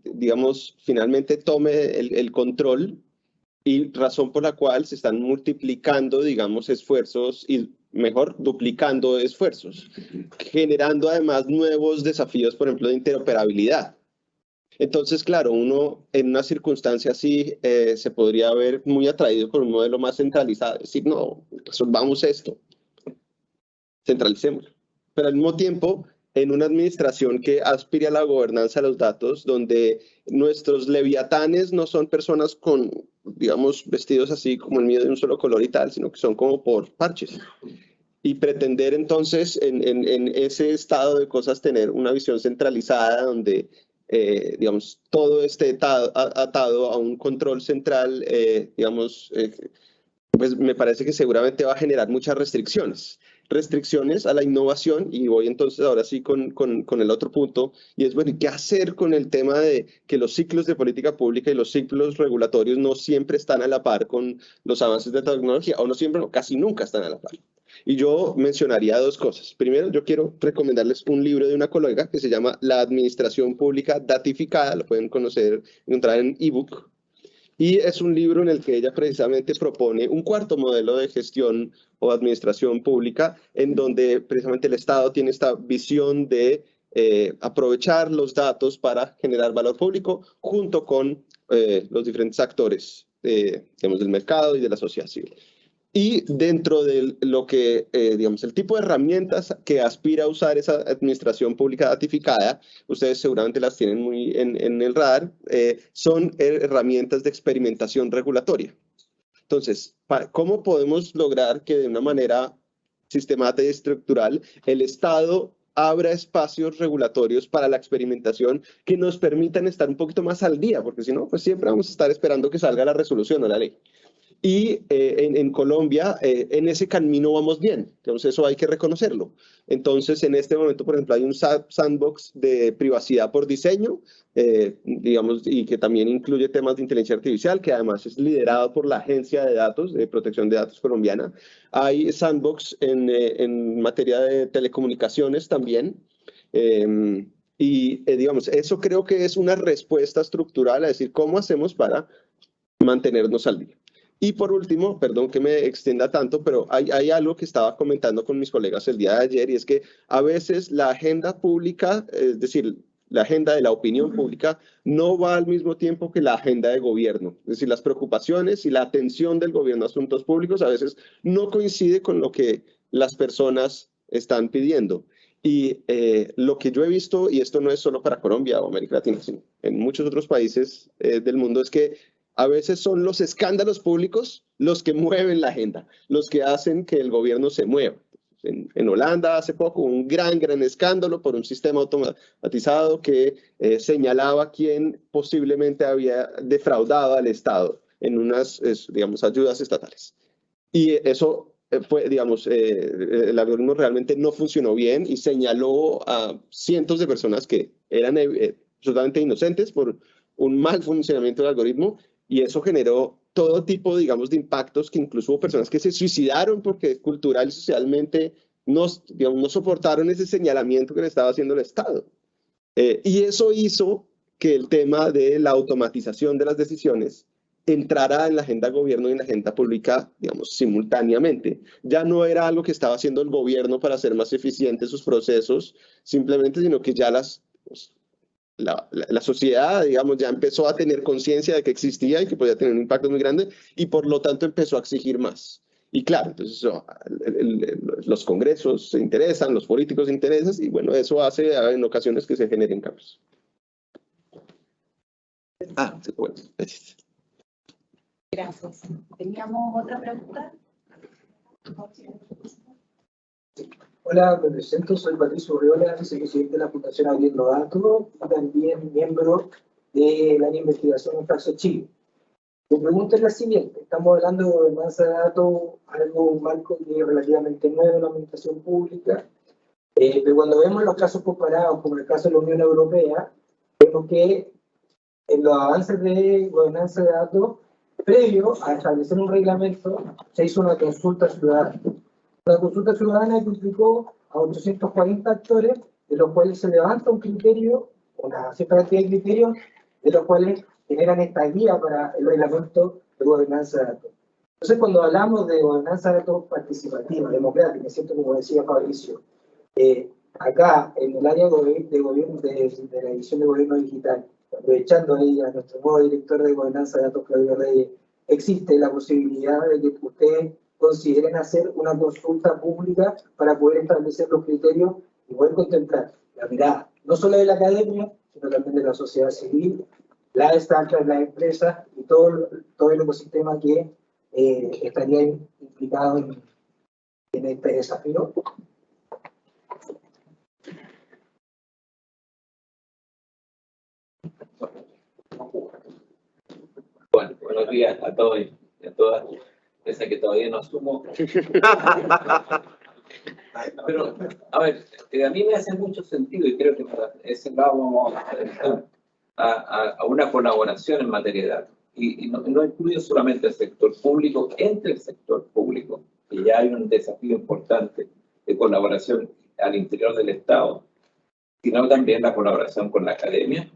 digamos, finalmente tome el control, y razón por la cual se están multiplicando, digamos, esfuerzos y mejor duplicando esfuerzos, generando además nuevos desafíos, por ejemplo, de interoperabilidad. Entonces, claro, uno en una circunstancia así se podría ver muy atraído por un modelo más centralizado, decir, no, resolvamos esto, centralicémoslo. Pero al mismo tiempo, en una administración que aspire a la gobernanza de los datos, donde nuestros leviatanes no son personas con, digamos, vestidos así como el mío de un solo color y tal, sino que son como por parches. Y pretender entonces en ese estado de cosas tener una visión centralizada donde digamos, todo esté atado a un control central, digamos, pues me parece que seguramente va a generar muchas restricciones restricciones a la innovación, y voy entonces ahora sí con el otro punto, y es, bueno, ¿qué hacer con el tema de que los ciclos de política pública y los ciclos regulatorios no siempre están a la par con los avances de tecnología, o no siempre, o casi nunca están a la par? Y yo mencionaría dos cosas. Primero, yo quiero recomendarles un libro de una colega que se llama La Administración Pública Datificada, lo pueden encontrar en ebook. Y es un libro en el que ella precisamente propone un cuarto modelo de gestión o administración pública, en donde precisamente el Estado tiene esta visión de aprovechar los datos para generar valor público junto con los diferentes actores digamos, del mercado y de la sociedad civil. Y dentro de lo que, digamos, el tipo de herramientas que aspira a usar esa administración pública datificada, ustedes seguramente las tienen muy en el radar, son herramientas de experimentación regulatoria. Entonces, ¿cómo podemos lograr que de una manera sistemática y estructural el Estado abra espacios regulatorios para la experimentación que nos permitan estar un poquito más al día? Porque si no, pues siempre vamos a estar esperando que salga la resolución o la ley. Y en Colombia, en ese camino vamos bien. Entonces, eso hay que reconocerlo. Entonces, en este momento, por ejemplo, hay un sandbox de privacidad por diseño, digamos, y que también incluye temas de inteligencia artificial, que además es liderado por la Agencia de Datos, de Protección de Datos colombiana. Hay sandbox en materia de telecomunicaciones también. Digamos, eso creo que es una respuesta estructural a decir cómo hacemos para mantenernos al día. Y por último, perdón que me extienda tanto, pero hay algo que estaba comentando con mis colegas el día de ayer, y es que a veces la agenda pública, es decir, la agenda de la opinión pública, no va al mismo tiempo que la agenda de gobierno. Es decir, las preocupaciones y la atención del gobierno a asuntos públicos a veces no coincide con lo que las personas están pidiendo. Y lo que yo he visto, y esto no es solo para Colombia o América Latina, sino en muchos otros países del mundo, es que a veces son los escándalos públicos los que mueven la agenda, los que hacen que el gobierno se mueva. En Holanda hace poco un gran escándalo por un sistema automatizado que señalaba quién posiblemente había defraudado al Estado en unas, digamos, ayudas estatales. Y eso fue, digamos, el algoritmo realmente no funcionó bien y señaló a cientos de personas que eran absolutamente inocentes por un mal funcionamiento del algoritmo. Y eso generó todo tipo, digamos, de impactos, que incluso hubo personas que se suicidaron porque cultural y socialmente no soportaron ese señalamiento que le estaba haciendo el Estado. Y eso hizo que el tema de la automatización de las decisiones entrara en la agenda de gobierno y en la agenda pública, digamos, simultáneamente. Ya no era algo que estaba haciendo el gobierno para hacer más eficientes sus procesos, simplemente, sino que ya la sociedad, digamos, ya empezó a tener conciencia de que existía y que podía tener un impacto muy grande, y por lo tanto empezó a exigir más. Y claro, entonces los congresos se interesan, los políticos se interesan, y bueno, eso hace en ocasiones que se generen cambios. Bueno, gracias. Gracias. ¿Teníamos otra pregunta? Hola, me presento, soy Patricio Urriola, vicepresidente de la Fundación Abriendo Datos y también miembro de la investigación en Paxo Chile. Mi pregunta es la siguiente: estamos hablando de gobernanza de datos, un marco que es relativamente nuevo en la administración pública, pero cuando vemos los casos comparados, como el caso de la Unión Europea, vemos que en los avances de gobernanza de datos, previo a establecer un reglamento, se hizo una consulta ciudadana. La consulta ciudadana que implicó a 840 actores, de los cuales se levanta un criterio, una cierta cantidad de criterios, de los cuales generan esta guía para el reglamento de gobernanza de datos. Entonces, cuando hablamos de gobernanza de datos participativa, democrática, ¿cierto? Como decía Fabricio, acá en el área de gobierno, de la edición de gobierno digital, aprovechando ahí a nuestro nuevo director de gobernanza de datos, Claudio Reyes, existe la posibilidad de que ustedes consideren hacer una consulta pública para poder establecer los criterios y poder contemplar la mirada, no solo de la academia, sino también de la sociedad civil, las startups, las empresas y todo el ecosistema que estaría implicado en este desafío. Bueno, buenos días a todos y a todas. Pese a que todavía no asumo. Pero, a ver, a mí me hace mucho sentido y creo que para ese lado vamos a una colaboración en materia de datos. Y no incluye solamente el sector público, entre el sector público, que ya hay un desafío importante de colaboración al interior del Estado, sino también la colaboración con la academia,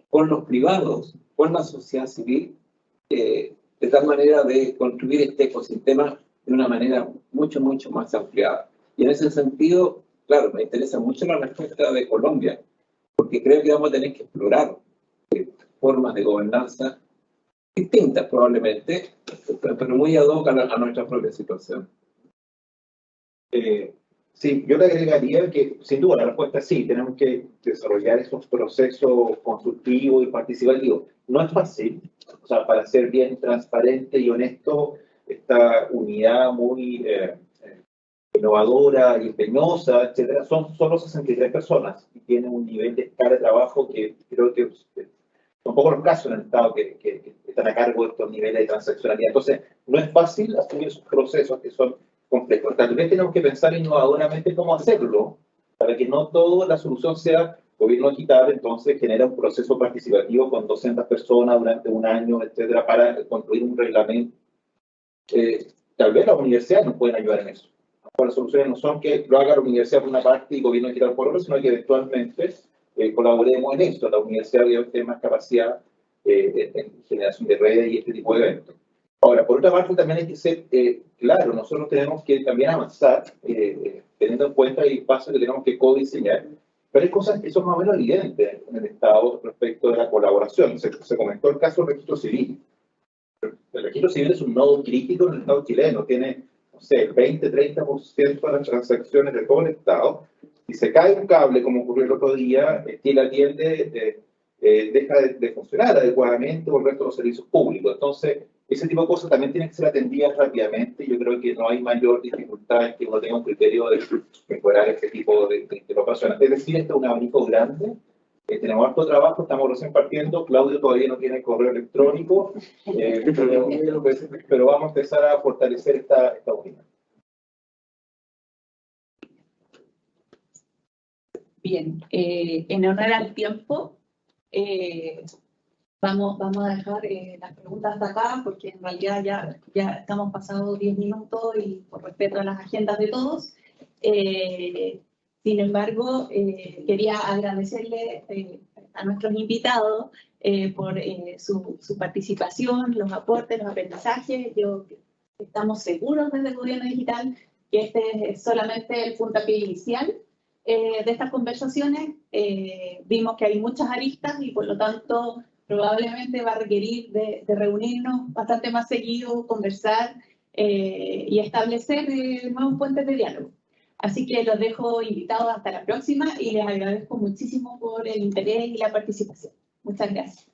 con los privados, con la sociedad civil, de tal manera de construir este ecosistema de una manera mucho más ampliada. Y en ese sentido, claro, me interesa mucho la respuesta de Colombia, porque creo que vamos a tener que explorar formas de gobernanza distintas probablemente, pero muy ad hoc a nuestra propia situación. Sí, yo le agregaría que, sin duda, la respuesta es sí, tenemos que desarrollar esos procesos consultivos y participativos. No es fácil, o sea, para ser bien transparente y honesto, esta unidad muy innovadora y empeñosa, etcétera, son solo 63 personas y tienen un nivel de escala de trabajo que creo que son pocos los casos en el Estado que están a cargo de estos niveles de transaccionalidad. Entonces, no es fácil asumir esos procesos que son complejos. También tenemos que pensar innovadoramente cómo hacerlo para que no toda la solución sea gobierno digital, entonces genera un proceso participativo con 200 personas durante un año, etcétera, para construir un reglamento. Tal vez las universidades nos pueden ayudar en eso. Las soluciones no son que lo haga la universidad por una parte y gobierno digital por otra, sino que eventualmente colaboremos en esto. La universidad obviamente tiene más capacidad en generación de redes y este tipo de eventos. Ahora, por otra parte, también hay que ser claro, nosotros tenemos que también avanzar, teniendo en cuenta el paso que tenemos que codiseñar, pero hay cosas que son más o menos evidentes en el Estado respecto de la colaboración. Se comentó el caso del registro civil. El registro civil es un nodo crítico en el Estado chileno, tiene, no sé, el 20-30% de las transacciones de todo el Estado. Si se cae un cable, como ocurrió el otro día, quien atiende deja de funcionar adecuadamente por el resto de los servicios públicos. Entonces, ese tipo de cosas también tienen que ser atendidas rápidamente. Yo creo que no hay mayor dificultad en que uno tenga un criterio de mejorar este tipo de operaciones. Es decir, este es un abanico grande. Tenemos harto trabajo, estamos recién partiendo. Claudio todavía no tiene correo electrónico, pero vamos a empezar a fortalecer esta unidad. Bien, en honor al tiempo, vamos a dejar las preguntas hasta acá, porque en realidad ya estamos pasados 10 minutos y por respeto a las agendas de todos. Sin embargo, quería agradecerle a nuestros invitados por su participación, los aportes, los aprendizajes. Estamos seguros desde el Gobierno Digital que este es solamente el puntapié inicial de estas conversaciones. Vimos que hay muchas aristas y por lo tanto probablemente va a requerir de reunirnos bastante más seguido, conversar y establecer nuevos puentes de diálogo. Así que los dejo invitados hasta la próxima y les agradezco muchísimo por el interés y la participación. Muchas gracias.